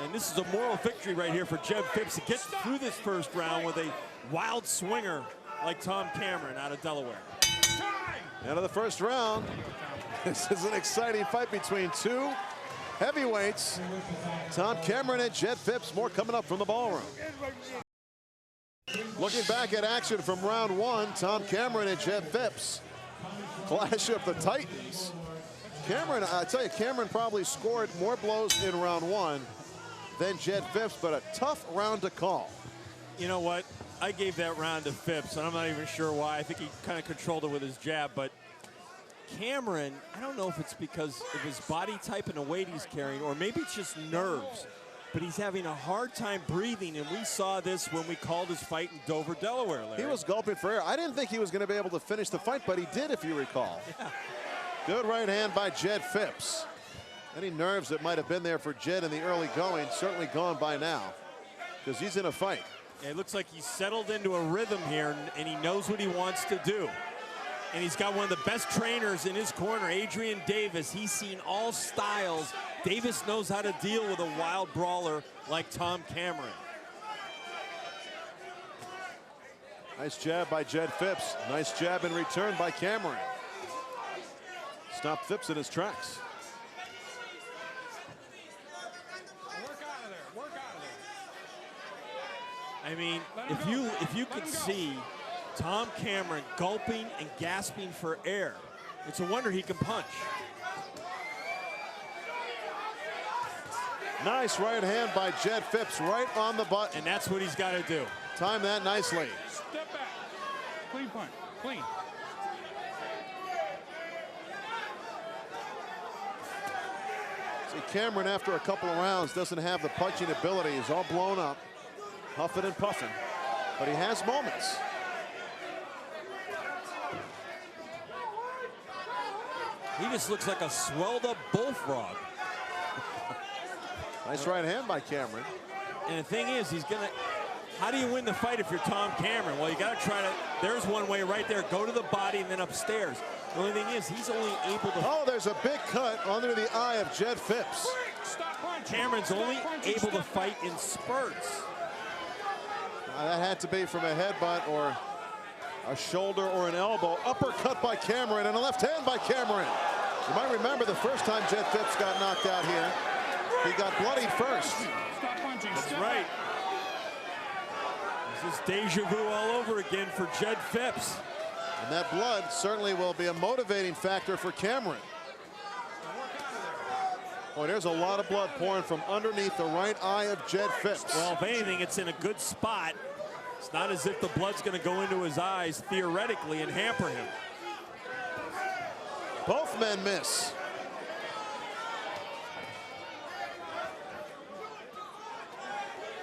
Speaker 3: And this is a moral victory right here for Jed Phipps to get through this first round with a wild swinger like Tom Cameron out of Delaware.
Speaker 1: End of the first round. This is an exciting fight between two heavyweights. Tom Cameron and Jed Phipps. More coming up from the ballroom. Looking back at action from round 1, Tom Cameron and Jed Phipps. Clash of the Titans. Cameron, I tell you, Cameron probably scored more blows in round 1 than Jed Phipps, but a tough round to call.
Speaker 3: You know what? I gave that round to Phipps, and I'm not even sure why. I think he kind of controlled it with his jab, but Cameron, I don't know if it's because of his body type and the weight he's carrying, or maybe it's just nerves. but he's having a hard time breathing, and we saw this when we called his fight in Dover, Delaware, Larry.
Speaker 1: He was gulping for air. I didn't think he was going to be able to finish the fight, but he did, if you recall.
Speaker 3: Yeah.
Speaker 1: Good right hand by Jed Phipps. Any nerves that might have been there for Jed in the early going, certainly gone by now, because he's in a fight.
Speaker 3: Yeah, it looks like he's settled into a rhythm here, and he knows what he wants to do. And he's got one of the best trainers in his corner, Adrian Davis. He's seen all styles. Davis knows how to deal with a wild brawler like Tom Cameron.
Speaker 1: Nice jab by Jed Phipps. Nice jab in return by Cameron. Stopped Phipps in his tracks.
Speaker 3: I mean, if you could see Tom Cameron gulping and gasping for air, it's a wonder he can punch.
Speaker 1: Nice right hand by Jed Phipps, right on the butt.
Speaker 3: And that's what he's got to do.
Speaker 1: Time that nicely.
Speaker 10: Step back. Clean punch. Clean.
Speaker 1: See, Cameron, after a couple of rounds, doesn't have the punching ability. He's all blown up, huffing and puffing, but he has moments.
Speaker 3: He just looks like a swelled up bullfrog.
Speaker 1: Nice right hand by Cameron.
Speaker 3: And the thing is, how do you win the fight if you're Tom Cameron? Well, you got to try to, there's one way right there, go to the body and then upstairs. The only thing is, he's only able to.
Speaker 1: Oh, there's a big cut under the eye of Jed Phipps.
Speaker 3: Cameron's only able to fight in spurts.
Speaker 1: That had to be from a headbutt or a shoulder or an elbow. Uppercut by Cameron and a left hand by Cameron. You might remember the first time Jed Phipps got knocked out here. He got bloodied first.
Speaker 3: That's right. This is deja vu all over again for Jed Phipps.
Speaker 1: And that blood certainly will be a motivating factor for Cameron. Boy, there's a lot of blood pouring from underneath the right eye of Jed Phipps.
Speaker 3: Well, if anything, it's in a good spot. It's not as if the blood's going to go into his eyes theoretically and hamper him.
Speaker 1: Both men miss.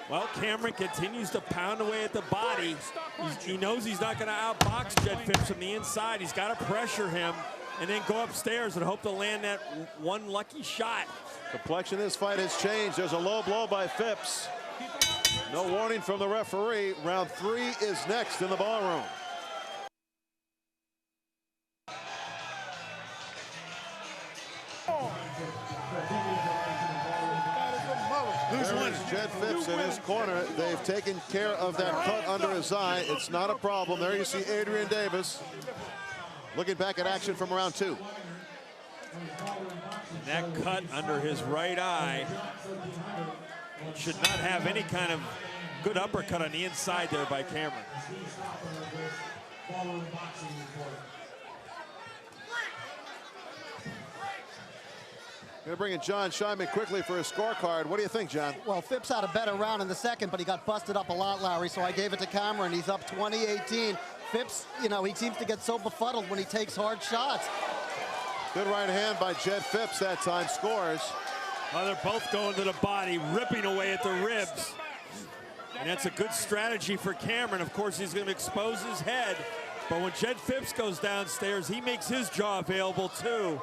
Speaker 3: Well, Cameron continues to pound away at the body. He knows he's not going to outbox Jed Phipps from the inside. He's got to pressure him and then go upstairs and hope to land that one lucky shot.
Speaker 1: Complexion of this fight has changed. There's a low blow by Phipps. No warning from the referee. Round 3 is next in the ballroom. There's Jed Phipps in his corner. They've taken care of that cut under his eye. It's not a problem. There you see Adrian Davis looking back at action from round 2.
Speaker 3: That cut under his right eye should not have any kind of good uppercut on the inside there by Cameron.
Speaker 1: Going to bring in Jon Scheinman quickly for his scorecard. What do you think, John?
Speaker 4: Well, Phipps had a better round in the second, but he got busted up a lot, Larry, so I gave it to Cameron. He's up 20-18. Phipps, you know, he seems to get so befuddled when he takes hard shots.
Speaker 1: Good right hand by Jed Phipps that time, scores.
Speaker 3: Well, they're both going to the body, ripping away at the ribs. And that's a good strategy for Cameron. Of course, he's going to expose his head. But when Jed Phipps goes downstairs, he makes his jaw available too.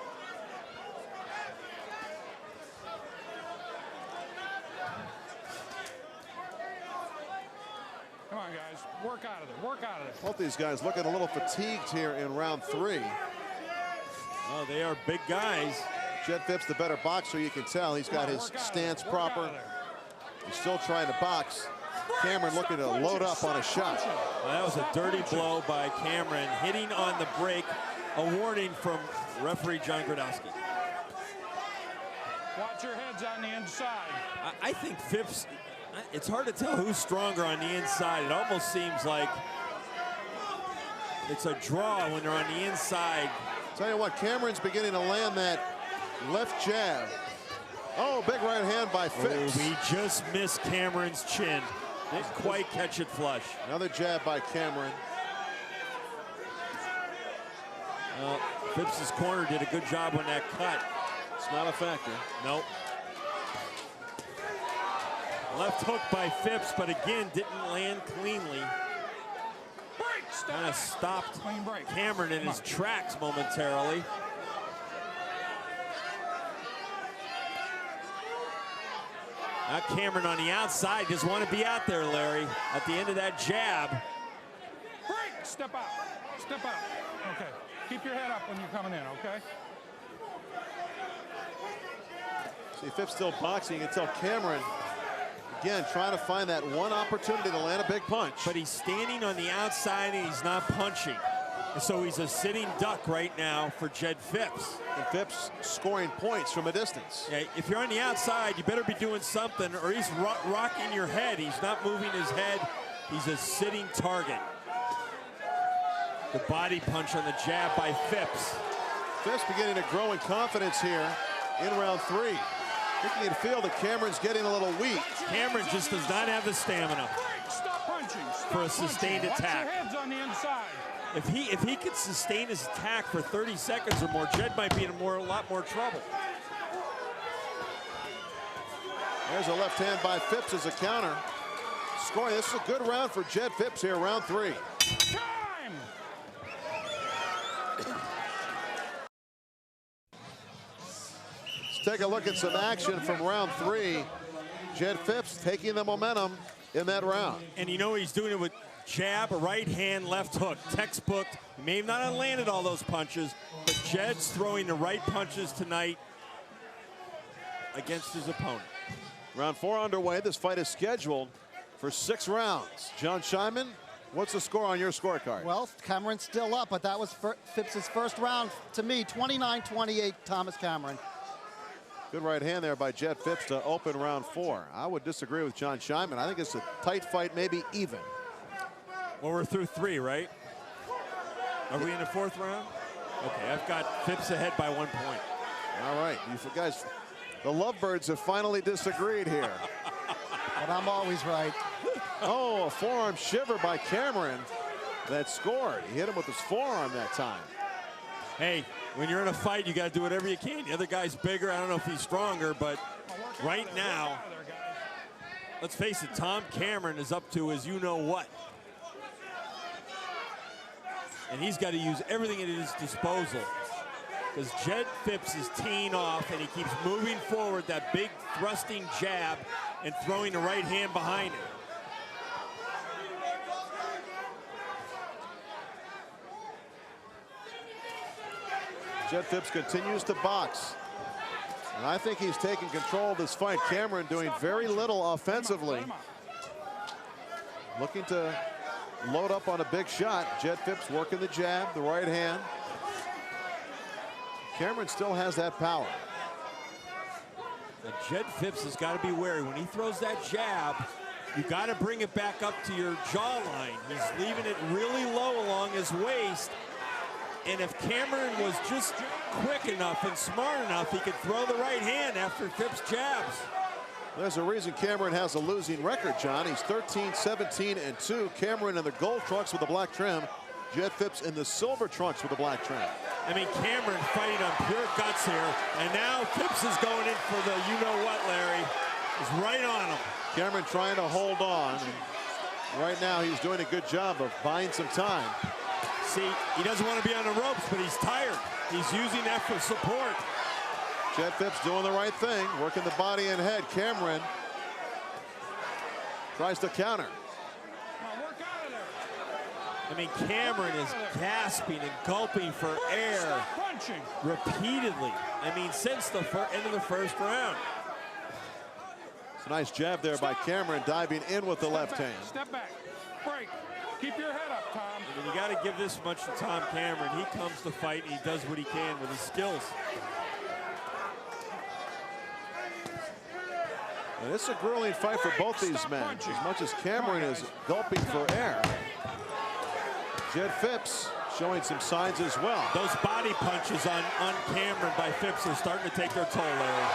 Speaker 10: Come on, guys. Work out of there. Work out of there.
Speaker 1: Both these guys looking a little fatigued here in round 3.
Speaker 3: Oh, they are big guys.
Speaker 1: Jed Phipps, the better boxer, you can tell. He's got his stance proper. He's still trying to box. Cameron looking to load up on a shot.
Speaker 3: Well, that was a dirty blow by Cameron, hitting on the break. A warning from referee John Gradowski.
Speaker 10: Watch your heads on the inside.
Speaker 3: I think Phipps, it's hard to tell who's stronger on the inside. It almost seems like it's a draw when they're on the inside.
Speaker 1: Tell you what, Cameron's beginning to land that left jab. Oh, big right hand by Phipps.
Speaker 3: Oh, we just missed Cameron's chin. Didn't quite catch it flush.
Speaker 1: Another jab by Cameron.
Speaker 3: Phipps' corner did a good job on that cut.
Speaker 1: It's not a factor.
Speaker 3: Nope. Left hook by Phipps, but again, didn't land cleanly. Kind of stopped Cameron in his tracks momentarily. Now Cameron on the outside doesn't want to be out there, Larry, at the end of that jab.
Speaker 10: Break! Step out. Step out. Okay. Keep your head up when you're coming in, okay?
Speaker 1: See, Phipps still boxing. You can tell Cameron, again, trying to find that one opportunity to land a big punch.
Speaker 3: But he's standing on the outside and he's not punching. And so he's a sitting duck right now for Jed Phipps.
Speaker 1: And Phipps scoring points from a distance.
Speaker 3: Yeah, if you're on the outside, you better be doing something, or he's rocking your head. He's not moving his head. He's a sitting target. The body punch on the jab by Phipps.
Speaker 1: Phipps beginning to grow in confidence here in round 3. I think you can feel that Cameron's getting a little weak.
Speaker 3: Cameron just does not have the stamina for a sustained attack.
Speaker 10: Watch your heads on the inside.
Speaker 3: If he could sustain his attack for 30 seconds or more, Jed might be in a lot more trouble.
Speaker 1: There's a left hand by Phipps as a counter. Scoring. This is a good round for Jed Phipps here, round 3.
Speaker 10: Time!
Speaker 1: Let's take a look at some action from round 3. Jed Phipps taking the momentum in that round.
Speaker 3: And you know he's doing it with jab, right hand, left hook. Textbook. He may not have landed all those punches, but Jed's throwing the right punches tonight against his opponent.
Speaker 1: Round 4 underway. This fight is scheduled for 6 rounds. John Scheinman, what's the score on your scorecard?
Speaker 4: Well, Cameron's still up, but that was Phipps' first round. To me, 29-28, Thomas Cameron.
Speaker 1: Good right hand there by Jed Phipps to open round 4. I would disagree with John Scheinman. I think it's a tight fight, maybe even.
Speaker 3: Well, we're through 3, right? Are we in the 4th round? Okay, I've got Phipps ahead by 1 point.
Speaker 1: All right, you guys, the Lovebirds have finally disagreed here.
Speaker 4: But I'm always right.
Speaker 1: Oh, a forearm shiver by Cameron that scored. He hit him with his forearm that time.
Speaker 3: Hey, when you're in a fight, you got to do whatever you can. The other guy's bigger. I don't know if he's stronger, but right now, let's face it, Tom Cameron is up to his you-know-what. And he's got to use everything at his disposal, because Jed Phipps is teeing off, and he keeps moving forward, that big thrusting jab, and throwing the right hand behind it.
Speaker 1: Jed Phipps continues to box. And I think he's taking control of this fight. Cameron doing very little offensively. Looking to load up on a big shot. Jed Phipps working the jab, the right hand. Cameron still has that power.
Speaker 3: And Jed Phipps has got to be wary. When he throws that jab, you got to bring it back up to your jawline. He's leaving it really low along his waist. And if Cameron was just quick enough and smart enough, he could throw the right hand after Phipps jabs.
Speaker 1: There's a reason Cameron has a losing record, John. He's 13-17-2. Cameron in the gold trunks with the black trim. Jed Phipps in the silver trunks with the black trim.
Speaker 3: I mean, Cameron fighting on pure guts here. And now Phipps is going in for the you-know-what, Larry. He's right on him.
Speaker 1: Cameron trying to hold on. And right now, he's doing a good job of buying some time.
Speaker 3: See, he doesn't want to be on the ropes, but he's tired. He's using that for support.
Speaker 1: Jed Phipps doing the right thing, working the body and head. Cameron tries to counter.
Speaker 3: I mean, Cameron is gasping and gulping for air repeatedly. I mean, since the end of the first round.
Speaker 1: It's a nice jab there by Cameron, diving in with the left hand.
Speaker 10: Step back, break. Keep your head up, Tom.
Speaker 3: I mean, you got to give this much to Tom Cameron. He comes to fight and he does what he can with his skills.
Speaker 1: And it's a grueling fight for both these men. As much as Cameron is gulping for air, Jed Phipps showing some signs as well.
Speaker 3: Those body punches on Cameron by Phipps are starting to take their toll, Larry.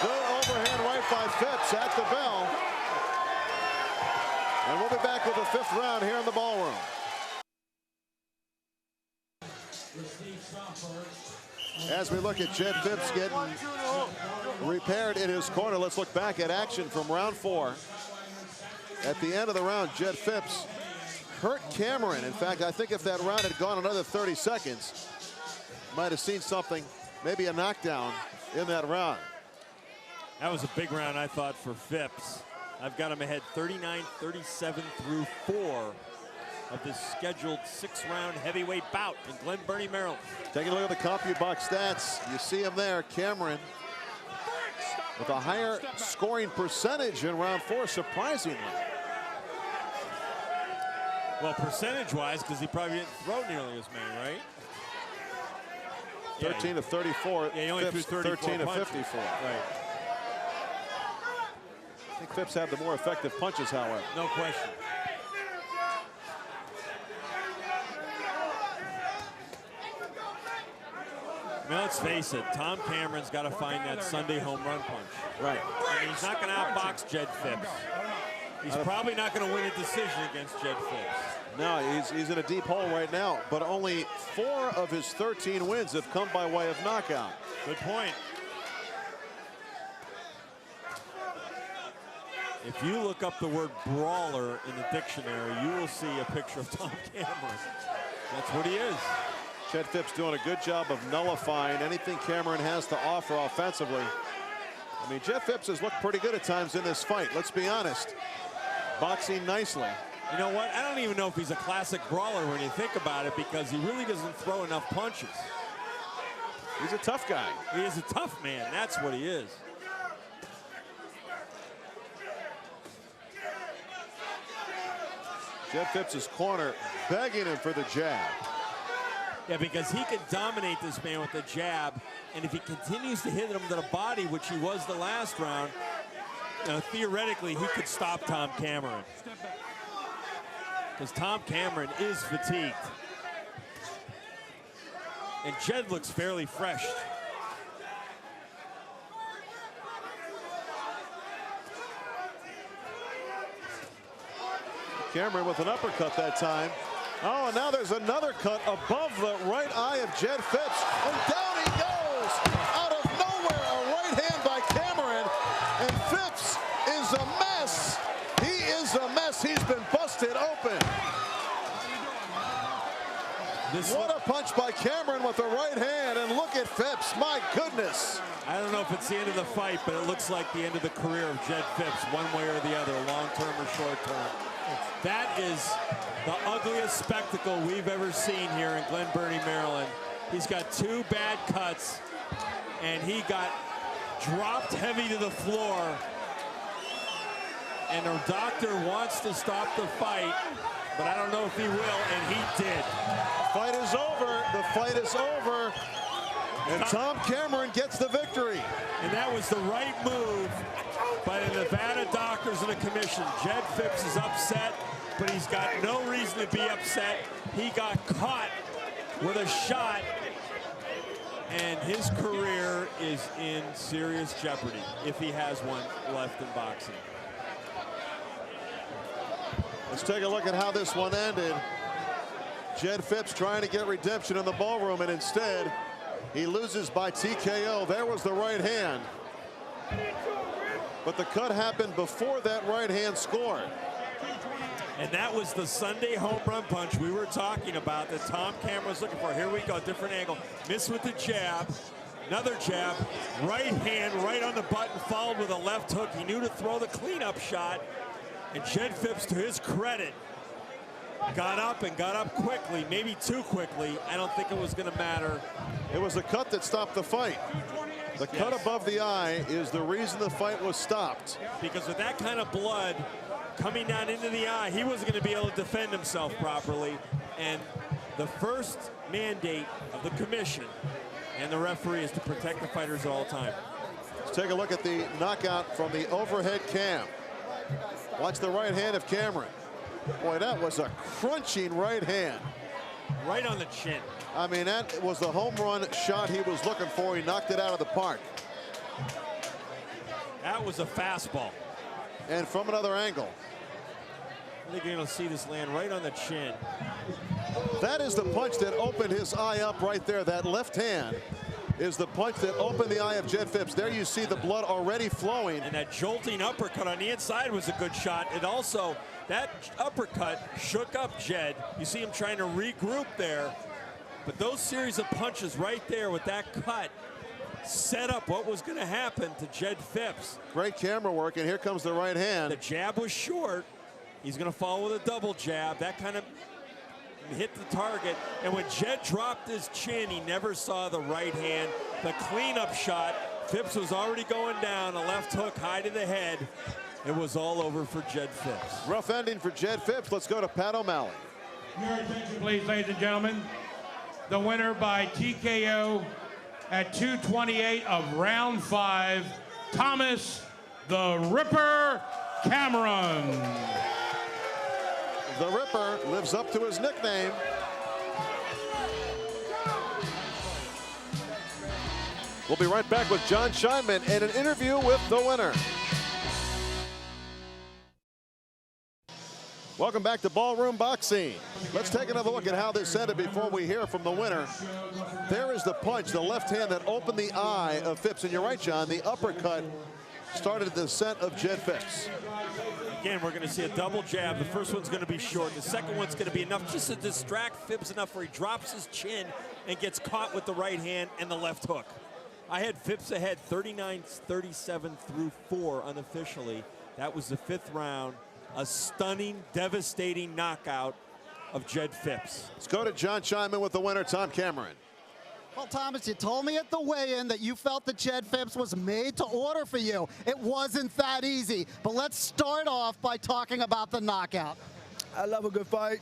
Speaker 1: Good overhand right by Phipps at the bell. And we'll be back with the 5th round here in the ballroom. As we look at Jed Phipps getting repaired in his corner, let's look back at action from round 4. At the end of the round, Jed Phipps hurt Cameron. In fact, I think if that round had gone another 30 seconds, might have seen something, maybe a knockdown in that round.
Speaker 3: That was a big round, I thought, for Phipps. I've got him ahead 39-37 through 4 of this scheduled 6-round heavyweight bout in Glen Burnie, Maryland.
Speaker 1: Taking a look at the CompuBox stats, you see him there, Cameron, with a higher scoring percentage in round 4, surprisingly.
Speaker 3: Well, percentage-wise, because he probably didn't throw nearly as many, right?
Speaker 1: 13 to 34.
Speaker 3: Yeah, he only threw
Speaker 1: 13 to
Speaker 3: punches.
Speaker 1: 54.
Speaker 3: Right.
Speaker 1: I think Phipps had the more effective punches, however.
Speaker 3: No question. I mean, let's face it, Tom Cameron's got to find that Sunday home run punch.
Speaker 1: Right.
Speaker 3: I mean, he's not going to outbox Jed Phipps. He's probably not going to win a decision against Jed Phipps.
Speaker 1: No, he's in a deep hole right now, but only 4 of his 13 wins have come by way of knockout.
Speaker 3: Good point. If you look up the word brawler in the dictionary, you will see a picture of Tom Cameron. That's what he is.
Speaker 1: Jed Phipps doing a good job of nullifying anything Cameron has to offer offensively. I mean, Jed Phipps has looked pretty good at times in this fight, let's be honest. Boxing nicely.
Speaker 3: You know what? I don't even know if he's a classic brawler when you think about it, because he really doesn't throw enough punches.
Speaker 1: He's a tough guy.
Speaker 3: He is a tough man. That's what he is.
Speaker 1: Jed Phipps' corner begging him for the jab.
Speaker 3: Yeah, because he can dominate this man with the jab, and if he continues to hit him to the body, which he was the last round, theoretically, he could stop Tom Cameron. Because Tom Cameron is fatigued. And Jed looks fairly fresh.
Speaker 1: Cameron with an uppercut that time. Oh, and now there's another cut above the right eye of Jed Phipps. And down he goes! Out of nowhere, a right hand by Cameron. And Phipps is a mess. He is a mess. He's been busted open. What a punch by Cameron with the right hand. And look at Phipps. My goodness.
Speaker 3: I don't know if it's the end of the fight, but it looks like the end of the career of Jed Phipps, one way or the other, long-term or short-term. That is the ugliest spectacle we've ever seen here in Glen Burnie, Maryland. He's got 2 bad cuts, and he got dropped heavy to the floor. And our doctor wants to stop the fight, but I don't know if he will, and he did.
Speaker 1: Fight is over. The fight is over. And Tom Cameron gets the victory.
Speaker 3: And that was the right move by the Nevada doctors and the commission. Jed Phipps is upset, but he's got no reason to be upset. He got caught with a shot, and his career is in serious jeopardy if he has one left in boxing.
Speaker 1: Let's take a look at how this one ended. Jed Phipps trying to get redemption in the ballroom, and instead he loses by TKO. There was the right hand. But the cut happened before that right hand scored.
Speaker 3: And that was the Sunday home run punch we were talking about that Tom Cameron was looking for. Here we go, different angle. Missed with the jab. Another jab. Right hand right on the button, followed with a left hook. He knew to throw the cleanup shot. And Jed Phipps, to his credit, got up and got up quickly, maybe too quickly. I don't think it was going to matter.
Speaker 1: It was the cut that stopped the fight. The cut above the eye is the reason the fight was stopped.
Speaker 3: Because with that kind of blood coming down into the eye, he wasn't going to be able to defend himself properly. And the first mandate of the commission and the referee is to protect the fighters at all time.
Speaker 1: Let's take a look at the knockout from the overhead cam. Watch the right hand of Cameron. Boy, that was a crunching right hand.
Speaker 3: Right on the chin.
Speaker 1: I mean, that was the home run shot he was looking for. He knocked it out of the park.
Speaker 3: That was a fastball.
Speaker 1: And from another angle.
Speaker 3: I think you're going to see this land right on the chin.
Speaker 1: That is the punch that opened his eye up right there, that left hand. is the punch that opened the eye of Jed Phipps. There you see the blood already flowing.
Speaker 3: And that jolting uppercut on the inside was a good shot. It also, that uppercut shook up Jed. You see him trying to regroup there. But those series of punches right there with that cut set up what was going to happen to Jed Phipps.
Speaker 1: Great camera work, and here comes the right hand.
Speaker 3: The jab was short. He's going to follow with a double jab. That kind of hit the target. And when Jed dropped his chin, he never saw the right hand. The cleanup shot, Phipps was already going down. A left hook high to the head. It was all over for Jed Phipps.
Speaker 1: Rough ending for Jed Phipps. Let's go to Pat O'Malley.
Speaker 5: Your attention, please, ladies and gentlemen. The winner by TKO at 2:28 of round 5, Thomas the Ripper Cameron.
Speaker 1: The Ripper lives up to his nickname. We'll be right back with Jon Scheinman and an interview with the winner. Welcome back to Ballroom Boxing. Let's take another look at how this ended before we hear from the winner. There is the punch, the left hand that opened the eye of Phipps. And you're right, John, the uppercut started the descent of Jed Phipps.
Speaker 3: Again, we're going to see a double jab. The first one's going to be short. The second one's going to be enough just to distract Phipps enough where he drops his chin and gets caught with the right hand and the left hook. I had Phipps ahead 39-37 through 4 unofficially. That was the 5th round. A stunning, devastating knockout of Jed Phipps.
Speaker 1: Let's go to Jon Scheinman with the winner, Tom Cameron.
Speaker 4: Well, Thomas, you told me at the weigh-in that you felt that Jed Phipps was made to order for you. It wasn't that easy. But let's start off by talking about the knockout.
Speaker 6: I love a good fight.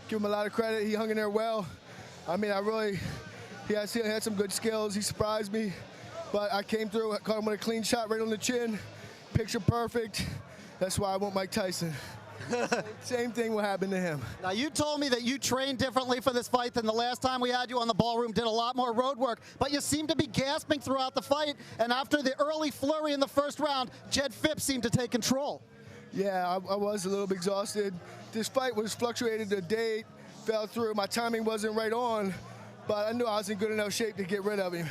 Speaker 6: Give him a lot of credit. He hung in there well. I mean, he had some good skills. He surprised me. But I came through, caught him with a clean shot right on the chin. Picture perfect. That's why I want Mike Tyson. Same thing will happen to him.
Speaker 4: Now, you told me that you trained differently for this fight than the last time we had you on the Ballroom, did a lot more road work, but you seemed to be gasping throughout the fight, and after the early flurry in the first round, Jed Phipps seemed to take control.
Speaker 6: Yeah, I was a little bit exhausted. This fight was fluctuated. The date fell through. My timing wasn't right on, but I knew I was in good enough shape to get rid of him.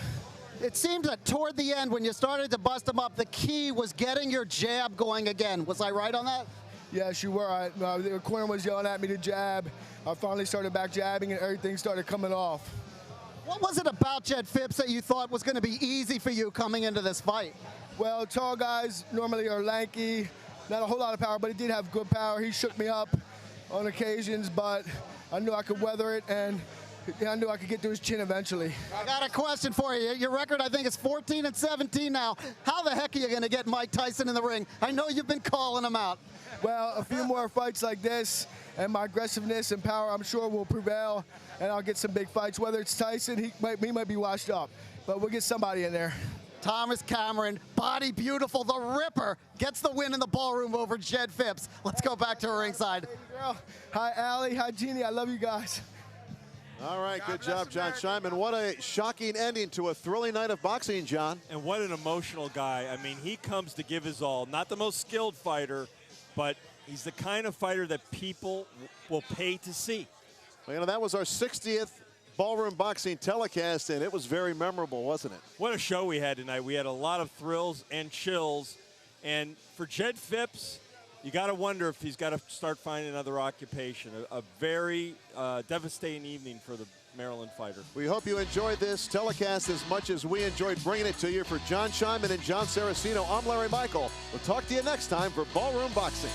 Speaker 4: It seemed that toward the end, when you started to bust him up, the key was getting your jab going again. Was I right on that?
Speaker 6: Yes, you were. The corner was yelling at me to jab. I finally started back jabbing, and everything started coming off.
Speaker 4: What was it about Jed Phipps that you thought was going to be easy for you coming into this fight?
Speaker 6: Well, tall guys normally are lanky, not a whole lot of power, but he did have good power. He shook me up on occasions, but I knew I could weather it, and I knew I could get to his chin eventually.
Speaker 4: I got a question for you. Your record, I think, is 14-17 now. How the heck are you going to get Mike Tyson in the ring? I know you've been calling him out.
Speaker 6: Well, a few more fights like this, and my aggressiveness and power, I'm sure, will prevail, and I'll get some big fights. Whether it's Tyson, he might be washed up, but we'll get somebody in there.
Speaker 4: Thomas Cameron, body beautiful, the Ripper, gets the win in the Ballroom over Jed Phipps. Let's go back to ringside.
Speaker 6: Girl. Hi, Allie. Hi, Jeannie. I love you guys.
Speaker 1: All right, good job, Jon Scheinman. What a shocking ending to a thrilling night of boxing, John.
Speaker 3: And what an emotional guy. I mean, he comes to give his all. Not the most skilled fighter, but he's the kind of fighter that people will pay to see.
Speaker 1: Well, you know, that was our 60th Ballroom Boxing telecast, and it was very memorable, wasn't it?
Speaker 3: What a show we had tonight. We had a lot of thrills and chills. And for Jed Phipps, you got to wonder if he's got to start finding another occupation. A very devastating evening for the Maryland fighter.
Speaker 1: We hope you enjoyed this telecast as much as we enjoyed bringing it to you. For Jon Scheinman and Jon Saraceno, I'm Larry Michael. We'll talk to you next time for Ballroom Boxing.